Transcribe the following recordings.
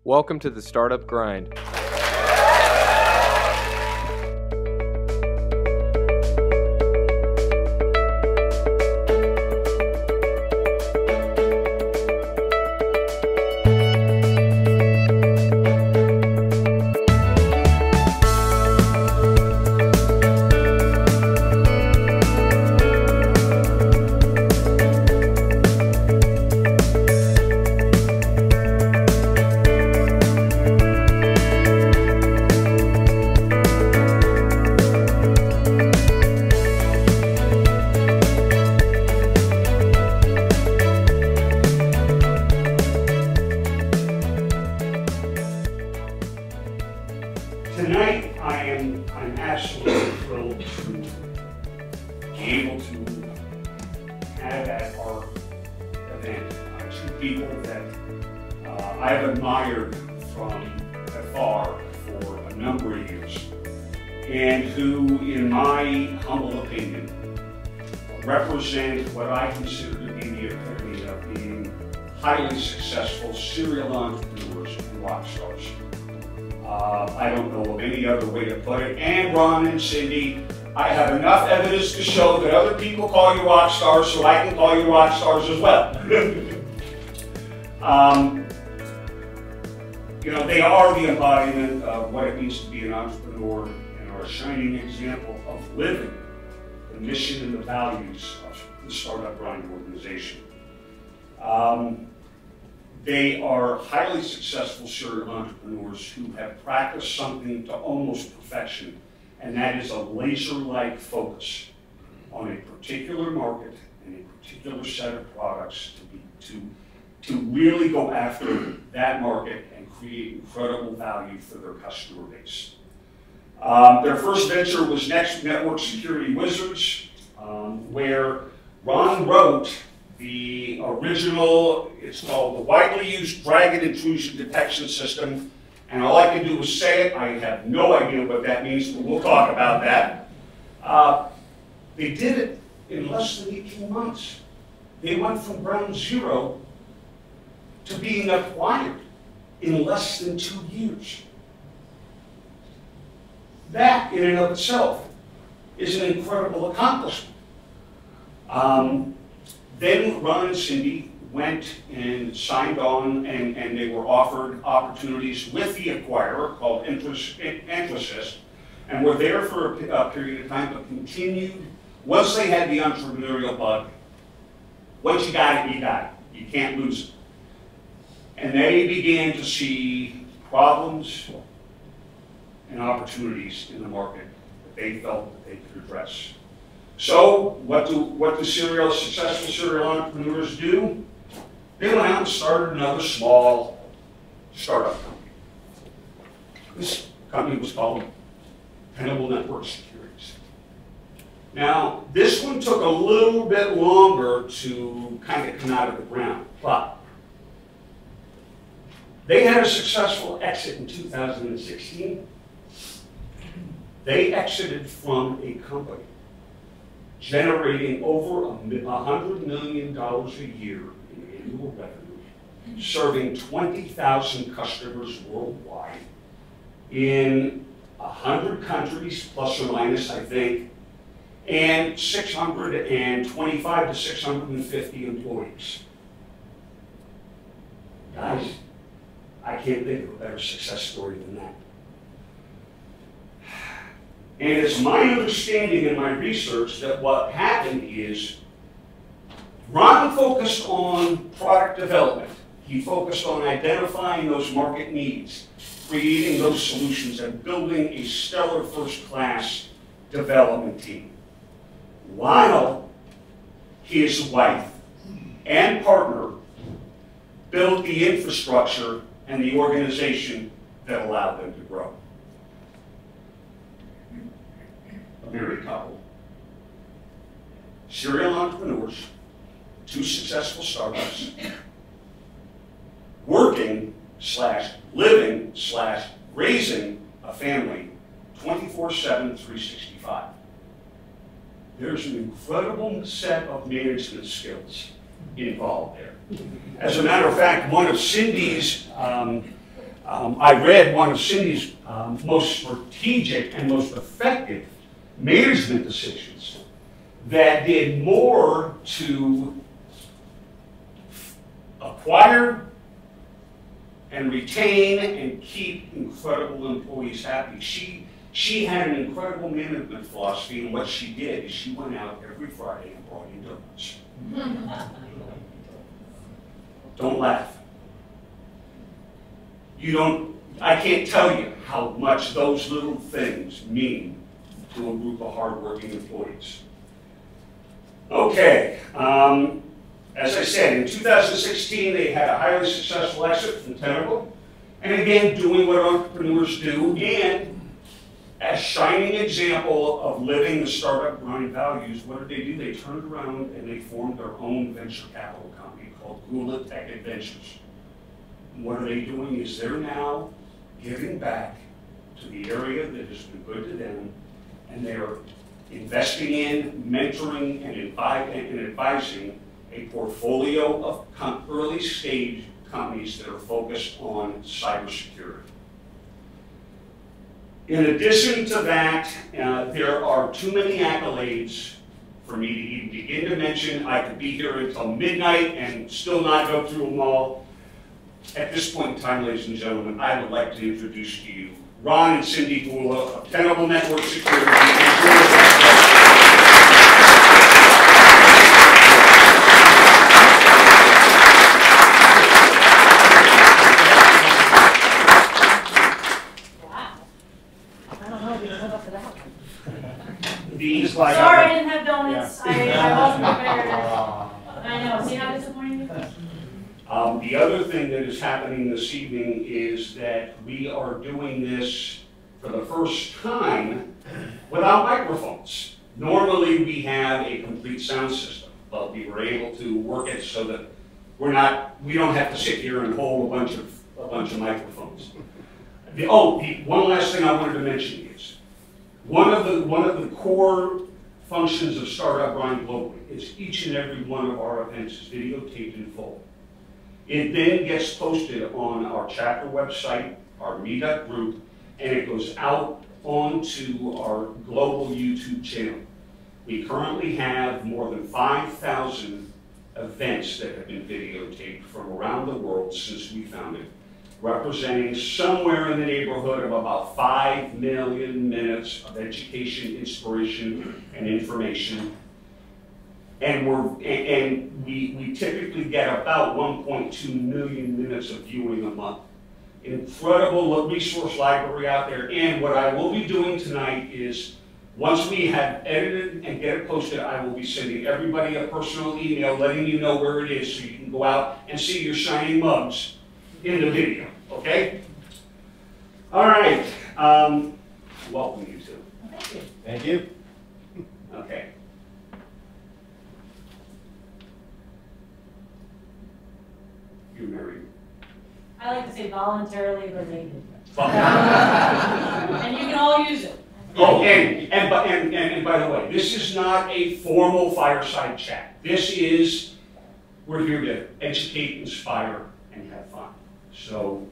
Welcome to the Startup Grind. Tonight, I'm absolutely thrilled to be able to have at our event two people that I have admired from afar for a number of years, and who, in my humble opinion, represent what I consider to be the epitome of being highly successful serial entrepreneurs and rock stars. I don't know of any other way to put it. And Ron and Cyndi, I have enough evidence to show that other people call you rock stars, so I can call you rock stars as well. You know, they are the embodiment of what it means to be an entrepreneur and are a shining example of living the mission and the values of the Startup Grind organization. They are highly successful serial entrepreneurs who have practiced something to almost perfection, and that is a laser-like focus on a particular market and a particular set of products to really go after that market and create incredible value for their customer base. Their first venture was Next Network Security Wizards, where Ron wrote the original, it's called the widely used Dragon Intrusion Detection System, and all I can do is say it. I have no idea what that means, but we'll talk about that. They did it in less than 18 months. They went from ground zero to being acquired in less than 2 years. That, in and of itself, is an incredible accomplishment. Then Ron and Cyndi went and signed on, and they were offered opportunities with the acquirer called Infosys, and were there for a period of time, but continued. Once they had the entrepreneurial bug, once you got it, you got it. You can't lose it. And they began to see problems and opportunities in the market that they felt that they could address. So what do successful serial entrepreneurs do? They went out and started another small startup company. This company was called Tenable Network Securities. Now, this one took a little bit longer to kind of come out of the ground, but they had a successful exit in 2016. They exited from a company generating over $100 million a year in annual revenue, serving 20,000 customers worldwide in 100 countries, plus or minus, I think, and 625 to 650 employees. Guys, I can't think of a better success story than that. And it's my understanding in my research that what happened is Ron focused on product development. He focused on identifying those market needs, creating those solutions, and building a stellar first-class development team. While his wife and partner built the infrastructure and the organization that allowed them to grow. A married couple, serial entrepreneurs, two successful startups, working / living / raising a family 24/7, 365. There's an incredible set of management skills involved there. As a matter of fact, one of Cyndi's I read one of Cyndi's most strategic and most effective management decisions that did more to acquire and retain and keep incredible employees happy. She had an incredible management philosophy, and what she did is she went out every Friday and brought in donuts. Don't laugh. I can't tell you how much those little things mean to a group of hardworking employees. Okay, as I said, in 2016, they had a highly successful exit from Tenable, and again, doing what entrepreneurs do, and as shining example of living the startup grind values, what did they do? They turned around and they formed their own venture capital company called Gula Tech Adventures. And what are they doing is they're now giving back to the area that has been good to them, and they're investing in, mentoring, and advising a portfolio of early stage companies that are focused on cybersecurity. In addition to that, there are too many accolades for me to even begin to mention. I could be here until midnight and still not go through them all. At this point in time, ladies and gentlemen, I would like to introduce to you Ron and Cyndi Gula of Tenable Network Security. Sorry, I didn't have donuts. Yeah. I wasn't prepared. I know. See how disappointing it is? The other thing that is happening this evening is that we are doing this for the first time without microphones. Normally we have a complete sound system, but we were able to work it so that we don't have to sit here and hold a bunch of microphones. One last thing I wanted to mention is one of the core functions of Startup Grind globally is each and every one of our events is videotaped in full. It then gets posted on our chapter website, our meetup group, and it goes out onto our global YouTube channel. We currently have more than 5,000 events that have been videotaped from around the world since we founded, representing somewhere in the neighborhood of about 5 million minutes of education, inspiration, and information. And we typically get about 1.2 million minutes of viewing a month. Incredible resource library out there. And what I will be doing tonight is, once we have edited and get it posted, I will be sending everybody a personal email letting you know where it is so you can go out and see your shining mugs in the video, okay? All right, welcome you two. Thank you. Thank you. Okay. You're married. I like to say voluntarily related. And you can all use it. Oh, and by the way, this is not a formal fireside chat. This is, we're here to educate, inspire, and have fun. So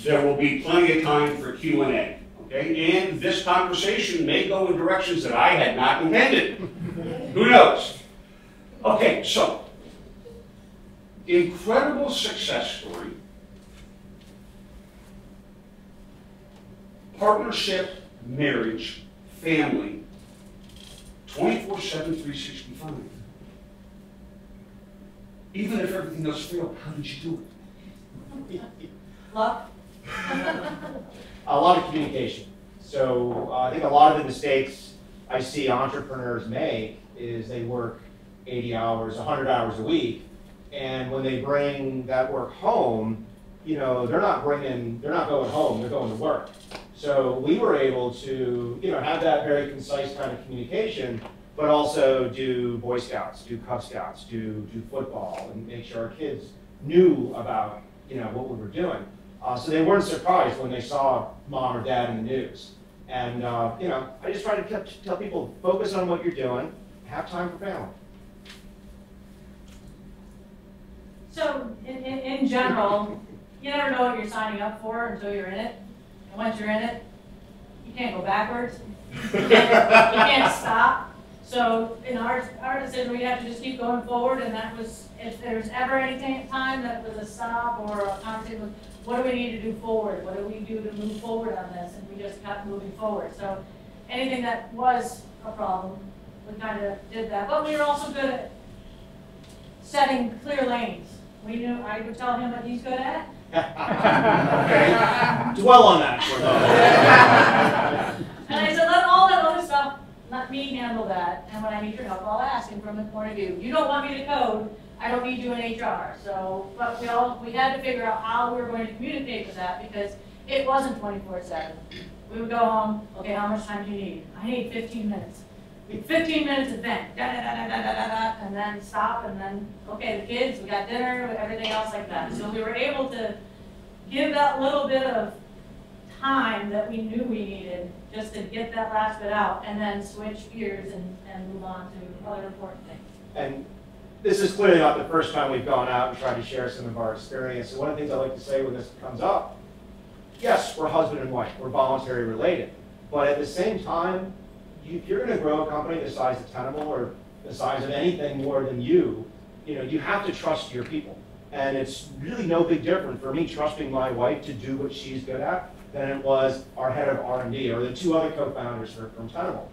there will be plenty of time for Q&A, okay? And this conversation may go in directions that I had not intended. Who knows? Okay, so incredible success story. Partnership, marriage, family, 24/7, 365. Even if everything else failed, how did you do it? Luck. A lot of communication. So I think a lot of the mistakes I see entrepreneurs make is they work 80 hours, 100 hours a week, and when they bring that work home, you know, they're not going home, they're going to work. So we were able to, you know, have that very concise kind of communication, but also do Boy Scouts, do Cub Scouts, do football, and make sure our kids knew about, you know, what we were doing. So they weren't surprised when they saw mom or dad in the news. And, you know, I just try to tell people, focus on what you're doing, have time for family. So in general, you never know what you're signing up for until you're in it. And once you're in it, you can't go backwards. You can't stop. So in our decision, we have to just keep going forward, and that was, if there's ever any time that was a stop or a conversation, what do we need to do forward? What do we do to move forward on this? And we just kept moving forward. So anything that was a problem, we kind of did that. But we were also good at setting clear lanes. We knew, I would tell him what he's good at. Okay. Dwell on that for a moment. And I said, let all that other stuff, let me handle that. And when I need your help, I'll ask him from the point of view. You don't want me to code, I don't need you in HR. So, but we had to figure out how we were going to communicate with that, because it wasn't 24/7. We would go home, okay, how much time do you need? I need 15 minutes. 15 minutes event, and then stop, and then, okay, the kids, we got dinner, everything else like that. So we were able to give that little bit of time that we knew we needed just to get that last bit out, and then switch gears and move on to other important things. And this is clearly not the first time we've gone out and tried to share some of our experience. And one of the things I like to say when this comes up, yes, we're husband and wife, we're voluntary related, but at the same time, if you're going to grow a company the size of Tenable or the size of anything more than you know, you have to trust your people. And it's really no big different for me trusting my wife to do what she's good at than it was our head of R&D or the two other co-founders from Tenable.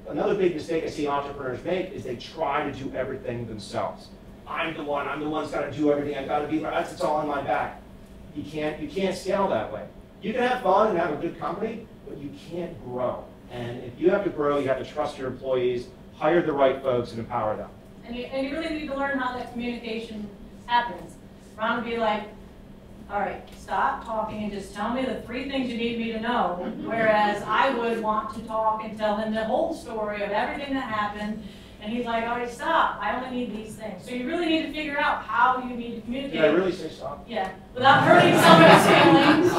Another big mistake I see entrepreneurs make is they try to do everything themselves. I'm the one who's got to do everything. I've got to be, it's all on my back. You can't scale that way. You can have fun and have a good company, but you can't grow. And if you have to grow, you have to trust your employees, hire the right folks, and empower them. And you really need to learn how that communication happens. Ron would be like, all right, stop talking and just tell me the 3 things you need me to know. Whereas I would want to talk and tell him the whole story of everything that happened. And he's like, all right, stop. I only need these things. So you really need to figure out how you need to communicate. Did I really say stop? Yeah, without hurting somebody's feelings.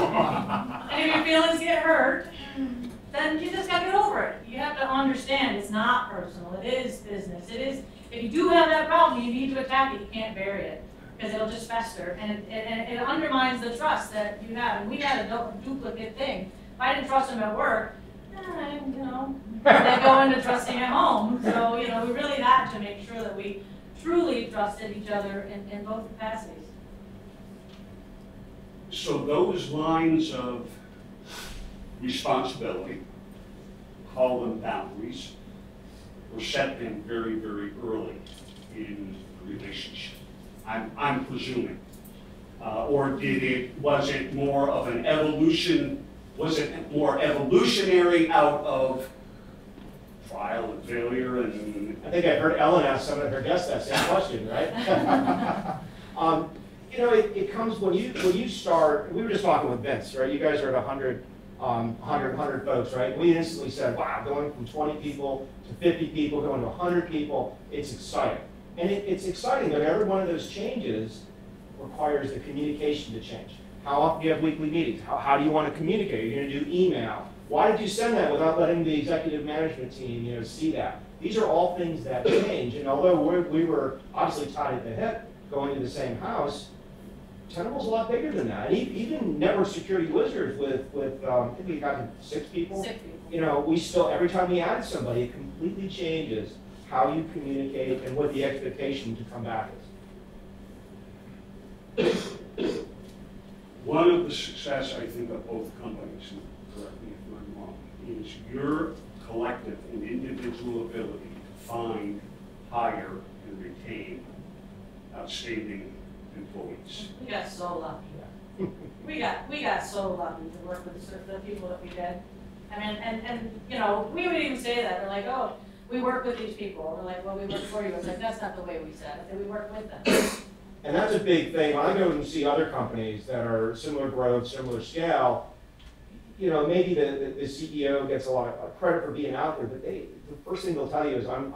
And if your feelings get hurt, then you just got to get over it. You have to understand it's not personal. It is business. It is. If you do have that problem, you need to attack it. You can't bury it because it'll just fester, and it undermines the trust that you have. And we had a duplicate thing. If I didn't trust them at work, you know, they go into trusting at home. So you know, we really had to make sure that we truly trusted each other in both capacities. So those lines of responsibility, call them boundaries, were set in very, very early in the relationship. I'm presuming. Or was it more of an evolution, was it more evolutionary out of trial and failure? And I think I've heard Ellen ask some of her guests that same question, right? You know, it comes when you start, we were just talking with Vince, right? You guys are at 100 folks, right? We instantly said, wow, going from 20 people to 50 people, going to 100 people, it's exciting. And it's exciting that every one of those changes requires the communication to change. How often do you have weekly meetings? How do you want to communicate? Are you going to do email? Why did you send that without letting the executive management team, you know, see that? These are all things that change. And although we were obviously tied at the hip going to the same house, Tenable's a lot bigger than that. And even network security wizards with I think we got to 6 people. 6 people. You know, we still, every time we add somebody, it completely changes how you communicate and what the expectation to come back is. one of the success, I think, of both companies, and correct me if I'm wrong, is your collective and individual ability to find, hire, and retain outstanding employees. We got so lucky. We got so lucky to work with the people that we did. I mean, and you know, we would even say that. We're like, oh, we work with these people. We're like, well, we work for you. It's like, that's not the way we said it. We work with them. And that's a big thing. When I go and see other companies that are similar growth, similar scale, you know, maybe the CEO gets a lot of credit for being out there, but the first thing they'll tell you is, I'm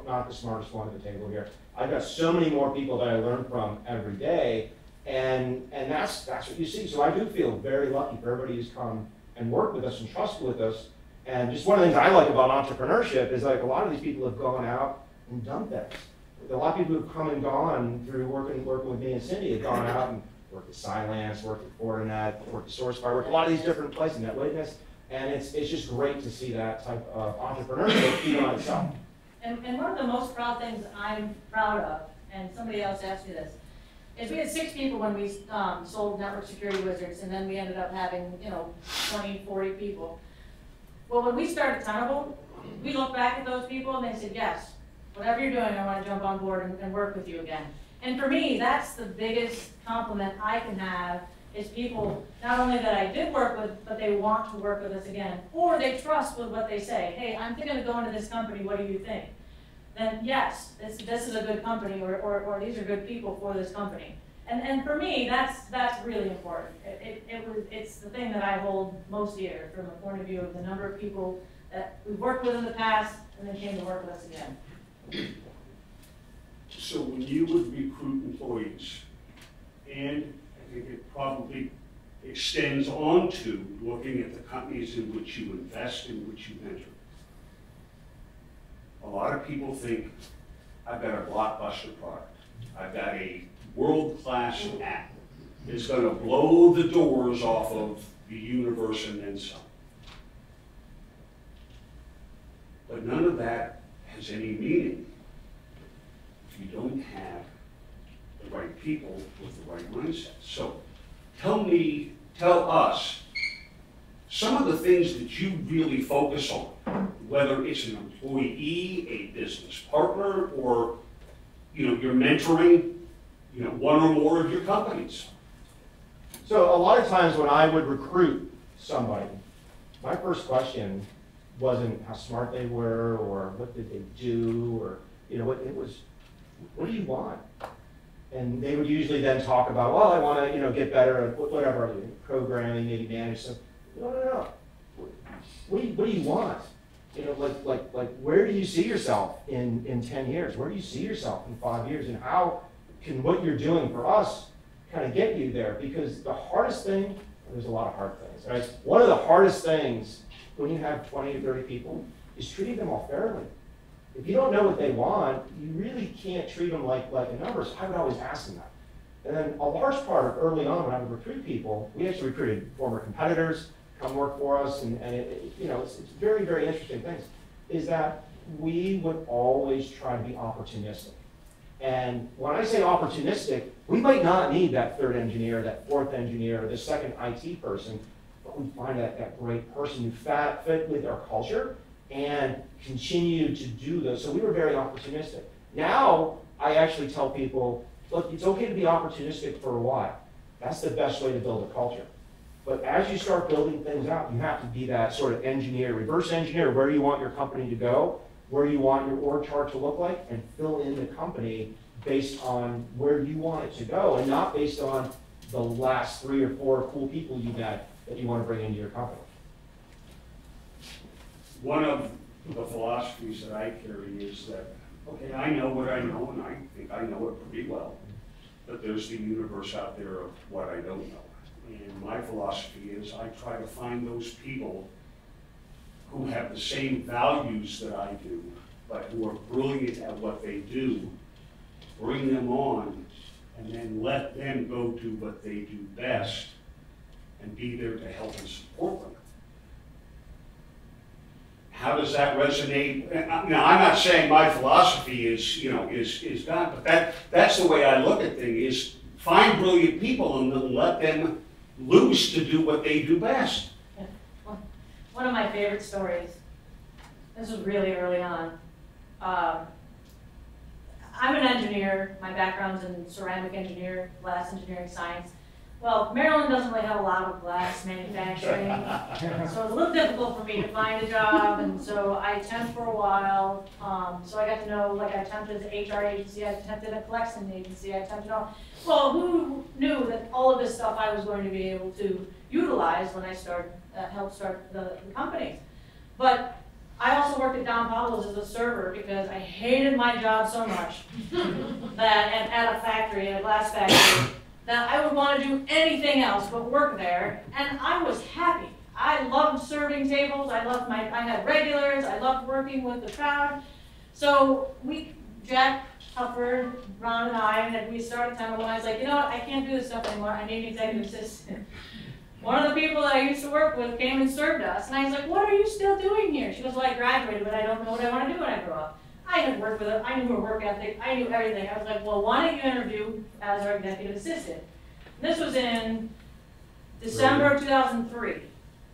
not the smartest one at the table here. I've got so many more people that I learn from every day, and that's what you see. So I do feel very lucky for everybody who's come and worked with us and trusted with us. And just one of the things I like about entrepreneurship is, like, a lot of these people have gone out and done things. A lot of people who've come and gone through working with me and Cyndi have gone out and worked at Cylance, worked at Fortinet, worked at SourceFire, worked at a lot of these different places, Net Witness, and it's just great to see that type of entrepreneurship feed on itself. And one of the most proud things I'm proud of, and somebody else asked me this, is we had 6 people when we sold Network Security Wizards, and then we ended up having, 20, 40 people. Well, when we started Tenable, we looked back at those people and they said, yes, whatever you're doing, I want to jump on board and work with you again. And for me, that's the biggest compliment I can have, is people, not only that I did work with, but they want to work with us again, or they trust with what they say. Hey, I'm thinking of going to this company, what do you think? Then yes, this is a good company, or these are good people for this company. And for me, that's really important. It's the thing that I hold most dear from the point of view of the number of people that we've worked with in the past and then came to work with us again. So when you would recruit employees, and I think it probably extends on to looking at the companies in which you invest, in which you mentor. A lot of people think, I've got a blockbuster product. I've got a world-class app. It's going to blow the doors off of the universe and then some. But none of that has any meaning if you don't have the right people with the right mindset. So tell us some of the things that you really focus on, whether it's an employee, a business partner, or you're mentoring one or more of your companies. So a lot of times when I would recruit somebody, my first question wasn't how smart they were or what did they do, or it was, what do you want? And they would usually then talk about, well, I want to get better at whatever, programming, maybe manage some. No. What do you want? Like where do you see yourself in 10 years? Where do you see yourself in 5 years? And how can what you're doing for us kind of get you there? Because the hardest thing, there's a lot of hard things, right? One of the hardest things when you have 20 or 30 people is treating them all fairly. If you don't know what they want, you really can't treat them like a number. So I would always ask them that. And then a large part of early on when I would recruit people, we actually recruited former competitors come work for us, and it's very, very interesting things, is that we would always try to be opportunistic. And when I say opportunistic, we might not need that third engineer, that fourth engineer, the second IT person, but we find that great person who fit with our culture and continue to do those. So we were very opportunistic. Now, I actually tell people, look, it's okay to be opportunistic for a while. That's the best way to build a culture. But as you start building things out, you have to be that sort of engineer, reverse engineer, where you want your company to go, where you want your org chart to look like, and fill in the company based on where you want it to go, and not based on the last 3 or 4 cool people you met that you want to bring into your company. One of the philosophies that I carry is that, okay, I know what I know, and I think I know it pretty well, but there's the universe out there of what I don't know. And my philosophy is I try to find those people who have the same values that I do, but who are brilliant at what they do, bring them on, and then let them go do what they do best and be there to help and support them. How does that resonate? Now, I'm not saying my philosophy is done, but that's the way I look at things, is find brilliant people and then let them loose to do what they do best. One of my favorite stories, this was really early on. I'm an engineer. My background's in ceramic engineer, glass engineering science. Well, Maryland doesn't really have a lot of glass manufacturing, so it's a little difficult for me to find a job, and so I temped for a while. So I got to know, like, I temped as an HR agency, I temped at a collection agency, I temped all. Well, who knew that all of this stuff I was going to be able to utilize when I helped start the companies? But I also worked at Don Pablo's as a server because I hated my job so much that at a factory, at a glass factory, that I would want to do anything else but work there, and I was happy. I loved serving tables, I had regulars, I loved working with the crowd. So Jack Hufford, Ron, and I, and we started Tenable, and I was like, you know what, I can't do this stuff anymore. I need an executive assistant. One of the people that I used to work with came and served us, and I was like, what are you still doing here? She goes, well, I graduated, but I don't know what I want to do when I grow up. I had worked with her, I knew her work ethic, I knew everything. I was like, well, why don't you interview as our executive assistant? And this was in December of 2003.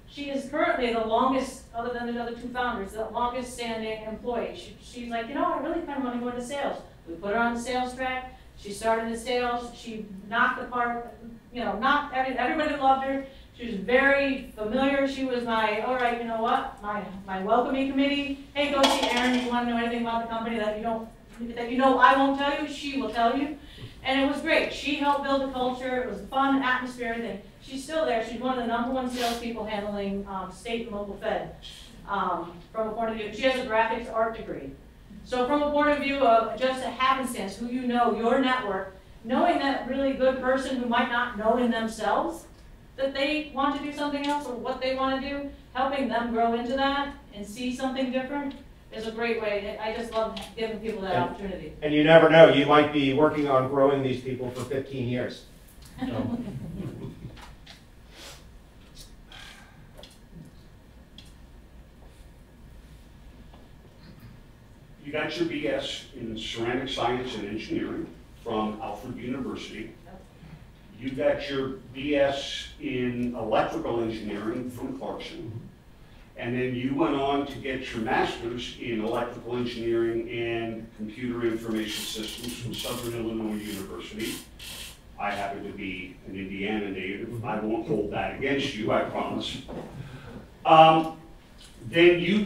She is currently the longest, other than the other two founders, the longest standing employee. She's like, you know, I really kind of want to go into sales. We put her on the sales track. She started in sales. She knocked the park, you know, everybody loved her. She was very familiar. She was my, all right, you know what, my welcoming committee. Hey, go see Erin if you want to know anything about the company that you know I won't tell you, she will tell you. And it was great. She helped build the culture. It was a fun atmosphere, everything. She's still there. She's one of the #1 salespeople handling state and local Fed. From a point of view, she has a graphics art degree. So from a point of view of just a happenstance, who you know, your network, knowing that really good person who might not know in themselves that they want to do something else or what they want to do, helping them grow into that and see something different is a great way. I just love giving people that opportunity. And you never know, you might be working on growing these people for 15 years. So. You got your BS in ceramic science and engineering from Alfred University. You got your BS in electrical engineering from Clarkson. And then you went on to get your master's in electrical engineering and computer information systems from Southern Illinois University. I happen to be an Indiana native. I won't hold that against you, I promise. Then you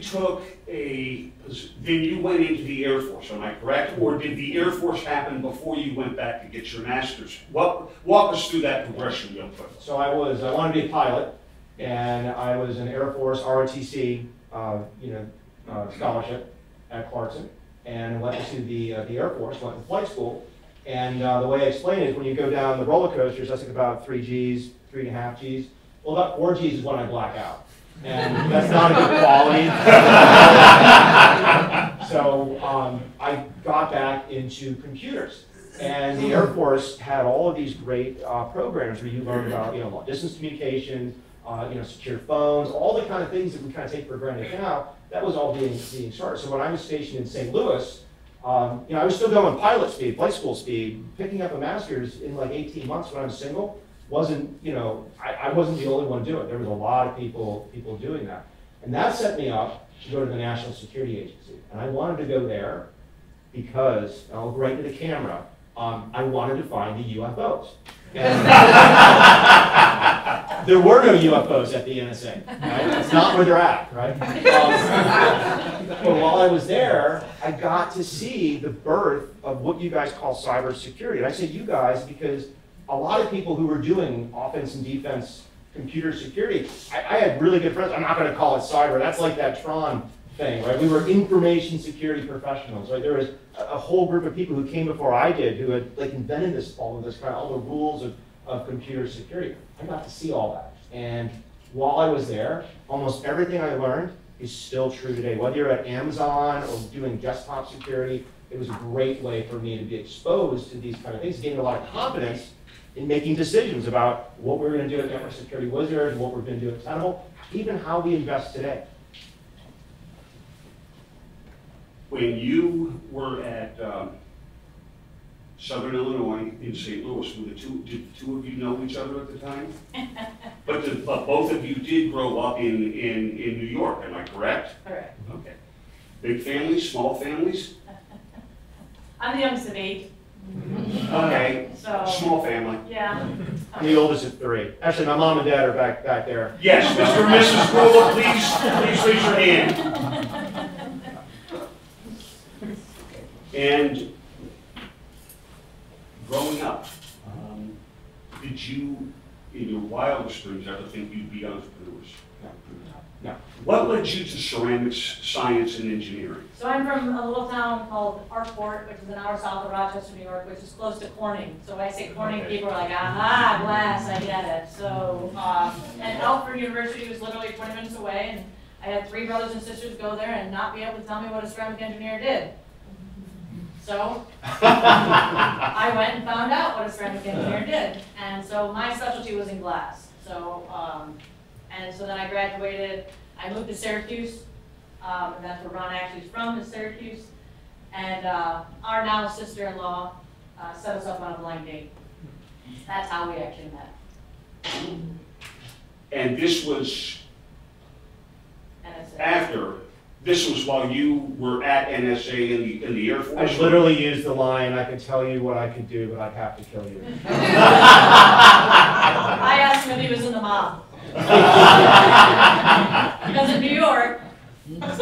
went into the Air Force, am I correct? Or did the Air Force happen before you went back to get your master's? Walk us through that progression real quick. So I wanted to be a pilot, and I was an Air Force ROTC, scholarship at Clarkson, and went to the Air Force, went to flight school. And the way I explain it is when you go down the roller coasters, that's like about 3 Gs, 3.5 Gs. Well, about 4 Gs is when I black out. And that's not a good quality. So I got back into computers. And the Air Force had all of these great programs where you learn about, long distance communication, secure phones, all the kind of things that we kind of take for granted now. That was all being started. So when I was stationed in St. Louis, I was still going pilot speed, flight school speed, picking up a master's in like 18 months when I was single. Wasn't, I wasn't the only one doing it. There was a lot of people doing that. And that set me up to go to the National Security Agency. And I wanted to go there because, I'll go right to the camera, I wanted to find the UFOs. And there were no UFOs at the NSA, right? That's not where they're at, right? But while I was there, I got to see the birth of what you guys call cybersecurity. And I say you guys because a lot of people who were doing offense and defense computer security, I had really good friends. I'm not going to call it cyber. That's like that Tron thing, right? We were information security professionals, right? There was a whole group of people who came before I did who had like invented all the rules of computer security. I got to see all that. And while I was there, almost everything I learned is still true today. Whether you're at Amazon or doing desktop security, it was a great way for me to be exposed to these kind of things, gaining a lot of confidence in making decisions about what we're going to do at Network Security Wizard, what we're going to do at Tenable, even how we invest today. When you were at Southern Illinois in St. Louis, did the two of you know each other at the time? But both of you did grow up in New York, am I correct? Correct. Okay. Big families, small families? I'm the youngest of 8. Okay, So, small family. Yeah. I'm the oldest of 3. Actually, my mom and dad are back there. Yes, Mr. and Mrs. Gula, please raise your hand. And growing up, did you, in your wildest dreams, ever think you'd be entrepreneurs? No. What led you to ceramics, science, and engineering? So I'm from a little town called Hartford, which is an hour south of Rochester, New York, which is close to Corning. So when I say Corning, people are like, aha, glass, I get it. So, and Alfred University was literally 20 minutes away, and I had 3 brothers and sisters go there and not be able to tell me what a ceramic engineer did. So I went and found out what a ceramic engineer did. And so my specialty was in glass. So, and so then I graduated, I moved to Syracuse, and that's where Ron actually is from, is Syracuse. And our now sister-in-law set us up on a blind date. That's how we actually met. And this was NSA. after, this was while you were at NSA in the Air I Force? literally used the line, I could tell you what I could do, but I'd have to kill you. I asked him if he was in the mob. Because in New York, not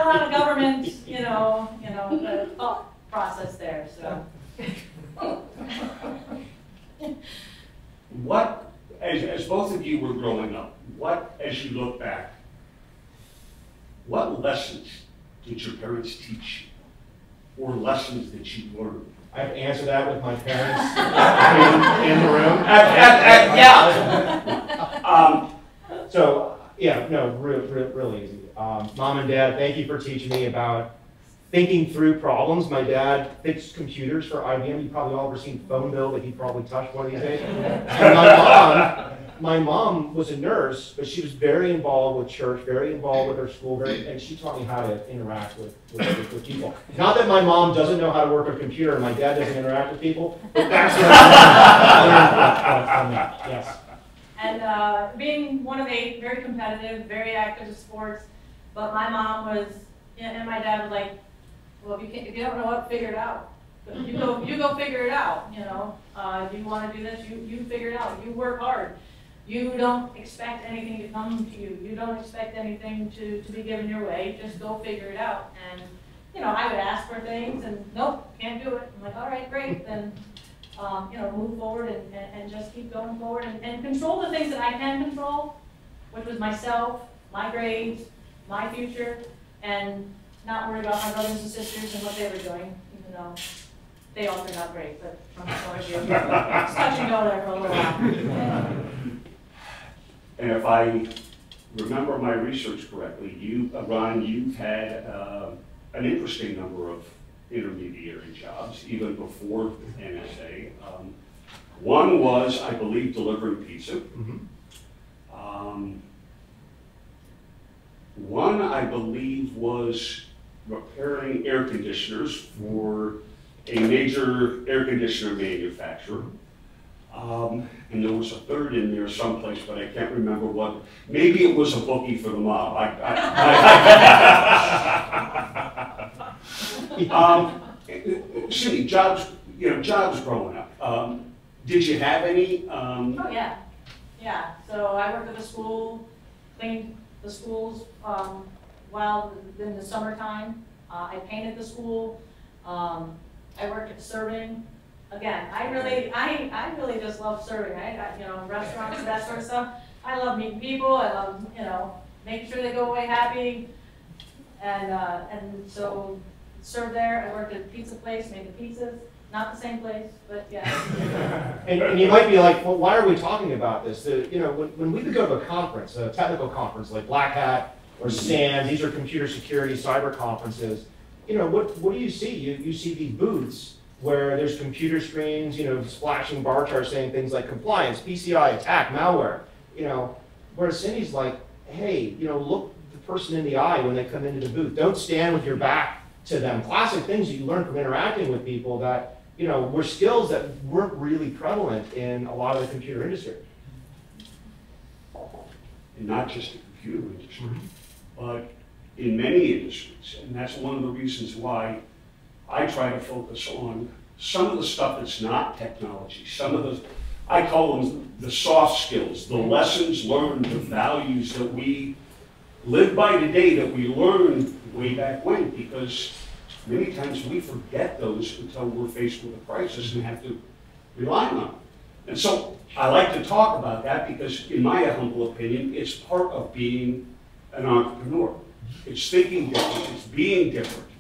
a lot of government, thought process there, so. What, as both of you were growing up, what, as you look back, what lessons did your parents teach you? Or lessons that you learned? I have to answer that with my parents in the room. Yeah. So, yeah, no, really easy. Mom and Dad, thank you for teaching me about thinking through problems. My dad fixed computers for IBM. You've probably all ever seen phone bill that he probably touched one of these days. And my mom was a nurse, but she was very involved with church, very involved with her school, and she taught me how to interact with people. Not that my mom doesn't know how to work a computer and my dad doesn't interact with people, but that's what I learned from that, yes. And being one of eight, very competitive, very active in sports, but my mom was, and my dad was like, well, if you don't know what, figure it out. You go figure it out, If you want to do this, you figure it out. You work hard. You don't expect anything to come to you. You don't expect anything to be given your way. Just go figure it out. And, I would ask for things and nope, can't do it. I'm like, all right, great. Then, move forward and just keep going forward and control the things that I can control, which was myself, my grades, my future, and not worry about my brothers and sisters and what they were doing, even though they all turned out great, but from my point of view, it's touch and go there for a little while. And if I remember my research correctly, Ron, you've had an interesting number of intermediary jobs, even before NSA. One was, I believe, delivering pizza. Mm-hmm. One, I believe, was repairing air conditioners for a major air conditioner manufacturer. And there was a third in there someplace, but I can't remember what. Maybe it was a bookie for the mob. Cyndi, jobs growing up. Did you have any? Oh yeah, yeah. So I worked at the school, cleaned the schools while in the summertime. I painted the school. I worked at serving. Again, I really just love serving. Restaurants and that sort of stuff. I love meeting people. I love making sure they go away happy. And so served there. I worked at a pizza place, made the pizzas. Not the same place, but yeah. And you might be like, well, why are we talking about this? When we go to a conference, a technical conference like Black Hat or SANS, these are computer security cyber conferences. What do you see? You see these booths where there's computer screens, splashing bar charts saying things like compliance, PCI, attack, malware. Whereas Cyndi's like, hey, look the person in the eye when they come into the booth. Don't stand with your back to them. Classic things that you learn from interacting with people that were skills that weren't really prevalent in a lot of the computer industry. And not just the computer industry, but in many industries. And that's one of the reasons why I try to focus on some of the stuff that's not technology, I call them the soft skills, the lessons learned, the values that we live by today that we learned way back when, because many times we forget those until we're faced with a crisis and have to rely on them. And so I like to talk about that because, in my humble opinion, it's part of being an entrepreneur. It's thinking different, it's being different.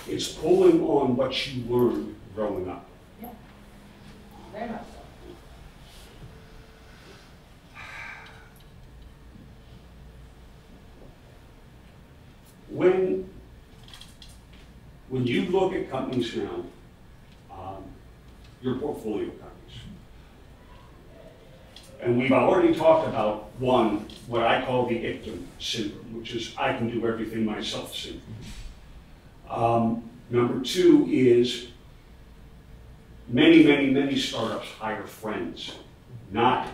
It's pulling on what you learned growing up. Yeah, very much so. When you look at companies now, your portfolio companies, and we've already talked about one, what I call the ICTM syndrome, which is I can do everything myself syndrome. Number two is many startups hire friends, not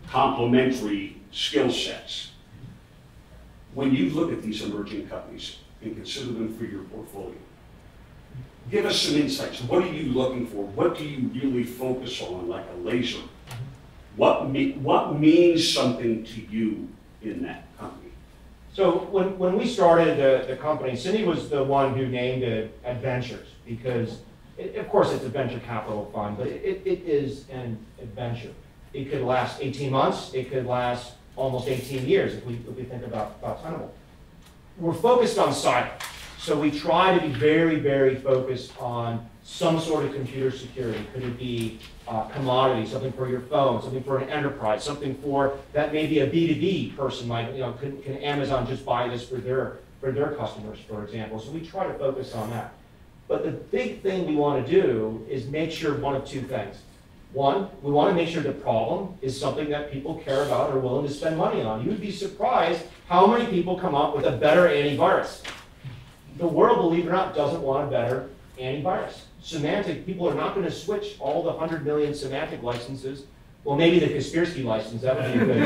complementary skill sets. When you look at these emerging companies and consider them for your portfolio, give us some insights. What are you looking for? What do you really focus on like a laser? What means something to you in that company? So when we started the company, Cyndi was the one who named it Adventures because, of course, it's a venture capital fund, but it is an adventure. It could last 18 months. It could last almost 18 years if we think about Tenable. We're focused on cyber. So we try to be very focused on some sort of computer security. Could it be commodity, something for your phone, something for an enterprise, something for that maybe a B2B person might, can Amazon just buy this for their customers, for example. So we try to focus on that. But the big thing we want to do is make sure one of two things. One, we want to make sure the problem is something that people care about or are willing to spend money on. You would be surprised how many people come up with a better antivirus. The world, believe it or not, doesn't want a better antivirus. Semantic, people are not going to switch all the 100 million semantic licenses. Well, maybe the Kaspersky license, that would be a good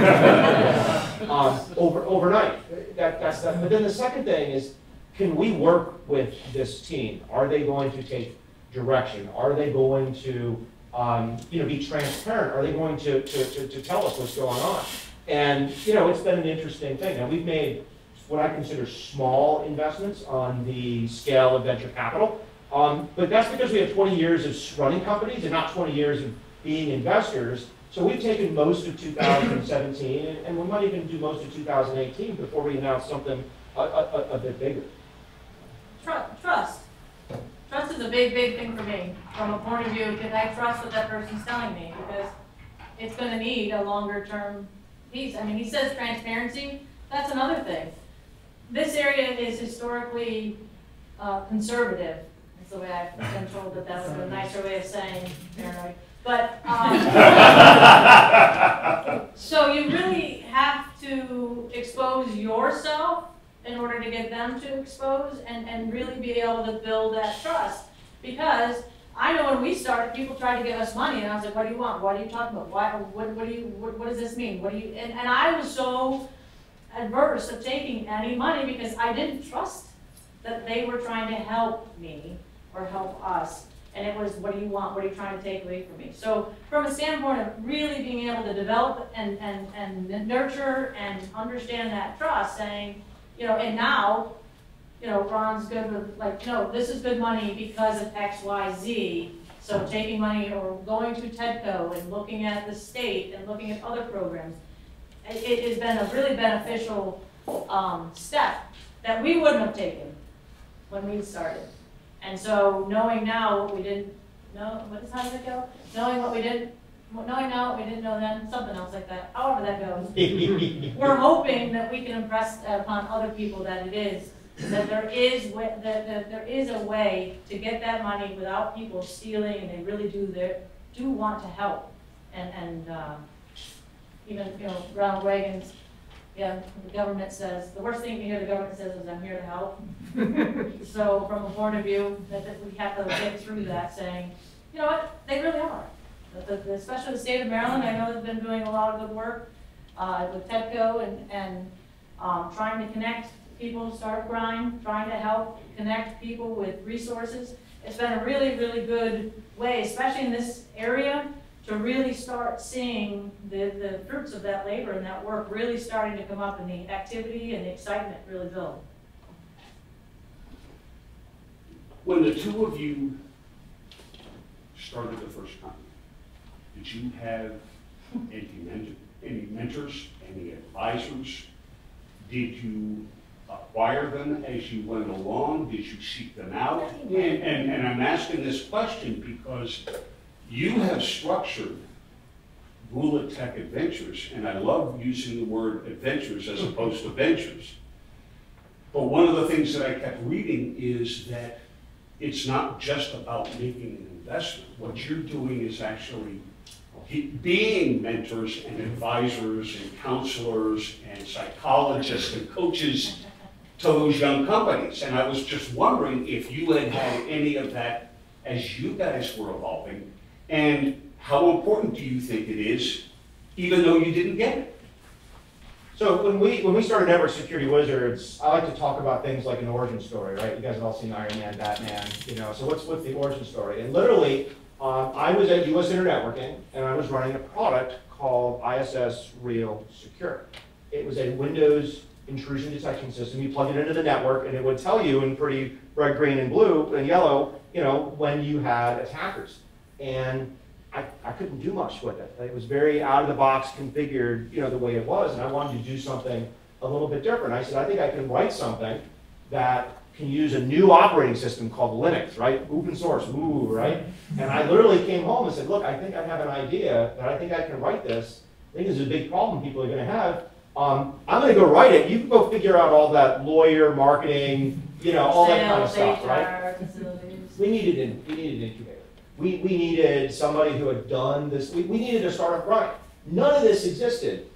overnight. That's that. But then the second thing is, can we work with this team? Are they going to take direction? Are they going to be transparent? Are they going to tell us what's going on? And it's been an interesting thing. Now we've made what I consider small investments on the scale of venture capital. But that's because we have 20 years of running companies and not 20 years of being investors. So we've taken most of 2017, and we might even do most of 2018 before we announce something a bit bigger. Trust. Trust is a big thing for me from a point of view because I trust what that person's telling me because it's going to need a longer term piece. I mean, he says transparency. That's another thing. This area is historically conservative. That's the way I've been told that was a nicer way of saying paranoid. But so you really have to expose yourself in order to get them to expose and really be able to build that trust. Because I know when we started, people tried to give us money, and I was like, "What do you want? What are you talking about? Why? What does this mean? What do you?" And I was so adverse of taking any money because I didn't trust that they were trying to help me or help us. And it was, what do you want? What are you trying to take away from me? So from a standpoint of really being able to develop and nurture and understand that trust, saying, and now, Ron's good with this is good money because of X, Y, Z. So taking money or going to TEDCO and looking at the state and looking at other programs, it has been a really beneficial step that we wouldn't have taken when we started. And so knowing now what we didn't know, how does it go? Knowing now what we didn't know then, something else like that, however that goes. We're hoping that we can impress upon other people that there is a way to get that money without people stealing, and they really do want to help. And even Ronald Reagan's, the government says, the worst thing you can hear the government says is, "I'm here to help." So from a point of view, that we have to get through that saying, you know what, they really are. Especially the state of Maryland, I know has been doing a lot of good work with TEDCO and trying to connect people, Startup Grind, trying to help connect people with resources. It's been a really good way, especially in this area, to really start seeing the fruits of that labor and that work really starting to come up, and the activity and the excitement really build. When the two of you started the first company, did you have any mentors, any advisors? Did you acquire them as you went along? Did you seek them out? And I'm asking this question because you have structured Gula Tech Adventures, and I love using the word adventures as opposed to ventures. But one of the things that I kept reading is that it's not just about making an investment. What you're doing is actually being mentors and advisors and counselors and psychologists and coaches to those young companies. And I was just wondering if you had had any of that as you guys were evolving, and how important do you think it is, even though you didn't get it? So when we started Network Security Wizards, I like to talk about things like an origin story, right? You guys have all seen Iron Man, Batman, you know. So what's the origin story? And literally, I was at US Networking, and I was running a product called ISS Real Secure. It was a Windows intrusion detection system. You plug it into the network, and it would tell you in pretty red, green, and blue, and yellow, you know, when you had attackers. And I couldn't do much with it. It was very out of the box configured, you know, the way it was, and I wanted to do something a little bit different. I said, I think I can write something that can use a new operating system called Linux, right? Open source, ooh, right? And I literally came home and said, look, I think I have an idea that I think I can write this. I think this is a big problem people are going to have. I'm going to go write it. You can go figure out all that lawyer, marketing, you know, all that kind of stuff, right? We needed an incubator. We needed somebody who had done this. We needed a startup grind. None of this existed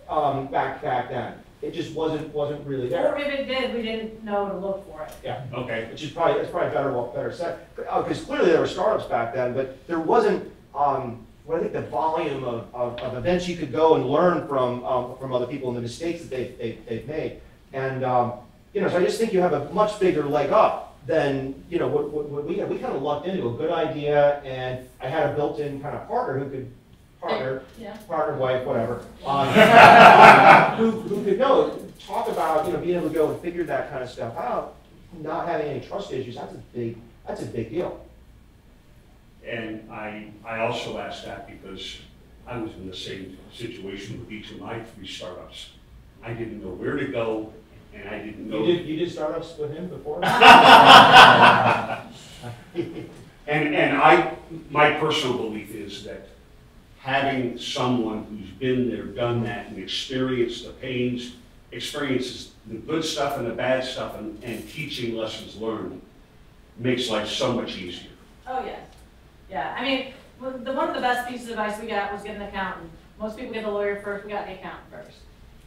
back then. It just wasn't really there. Or if it did, we didn't know to look for it. Yeah. Okay. Which is probably better said. Because clearly there were startups back then, but there wasn't. What I think the volume of events you could go and learn from other people and the mistakes that they've made. And you know, so I just think you have a much bigger leg up than, you know, what we had. We kind of lucked into a good idea, and I had a built-in kind of partner who could partner, wife, whatever, who could talk about, you know, being able to go and figure that kind of stuff out, not having any trust issues. That's a big deal. And I also asked that because I was in the same situation with each of my 3 startups. I didn't know where to go, and I didn't know. You did startups with him before? and my personal belief is that having someone who's been there, done that, and experienced the pains, experiences the good stuff and the bad stuff, and teaching lessons learned makes life so much easier. Oh, yes. Yeah, I mean, one of the best pieces of advice we got was get an accountant. Most people get the lawyer first, we got the accountant first.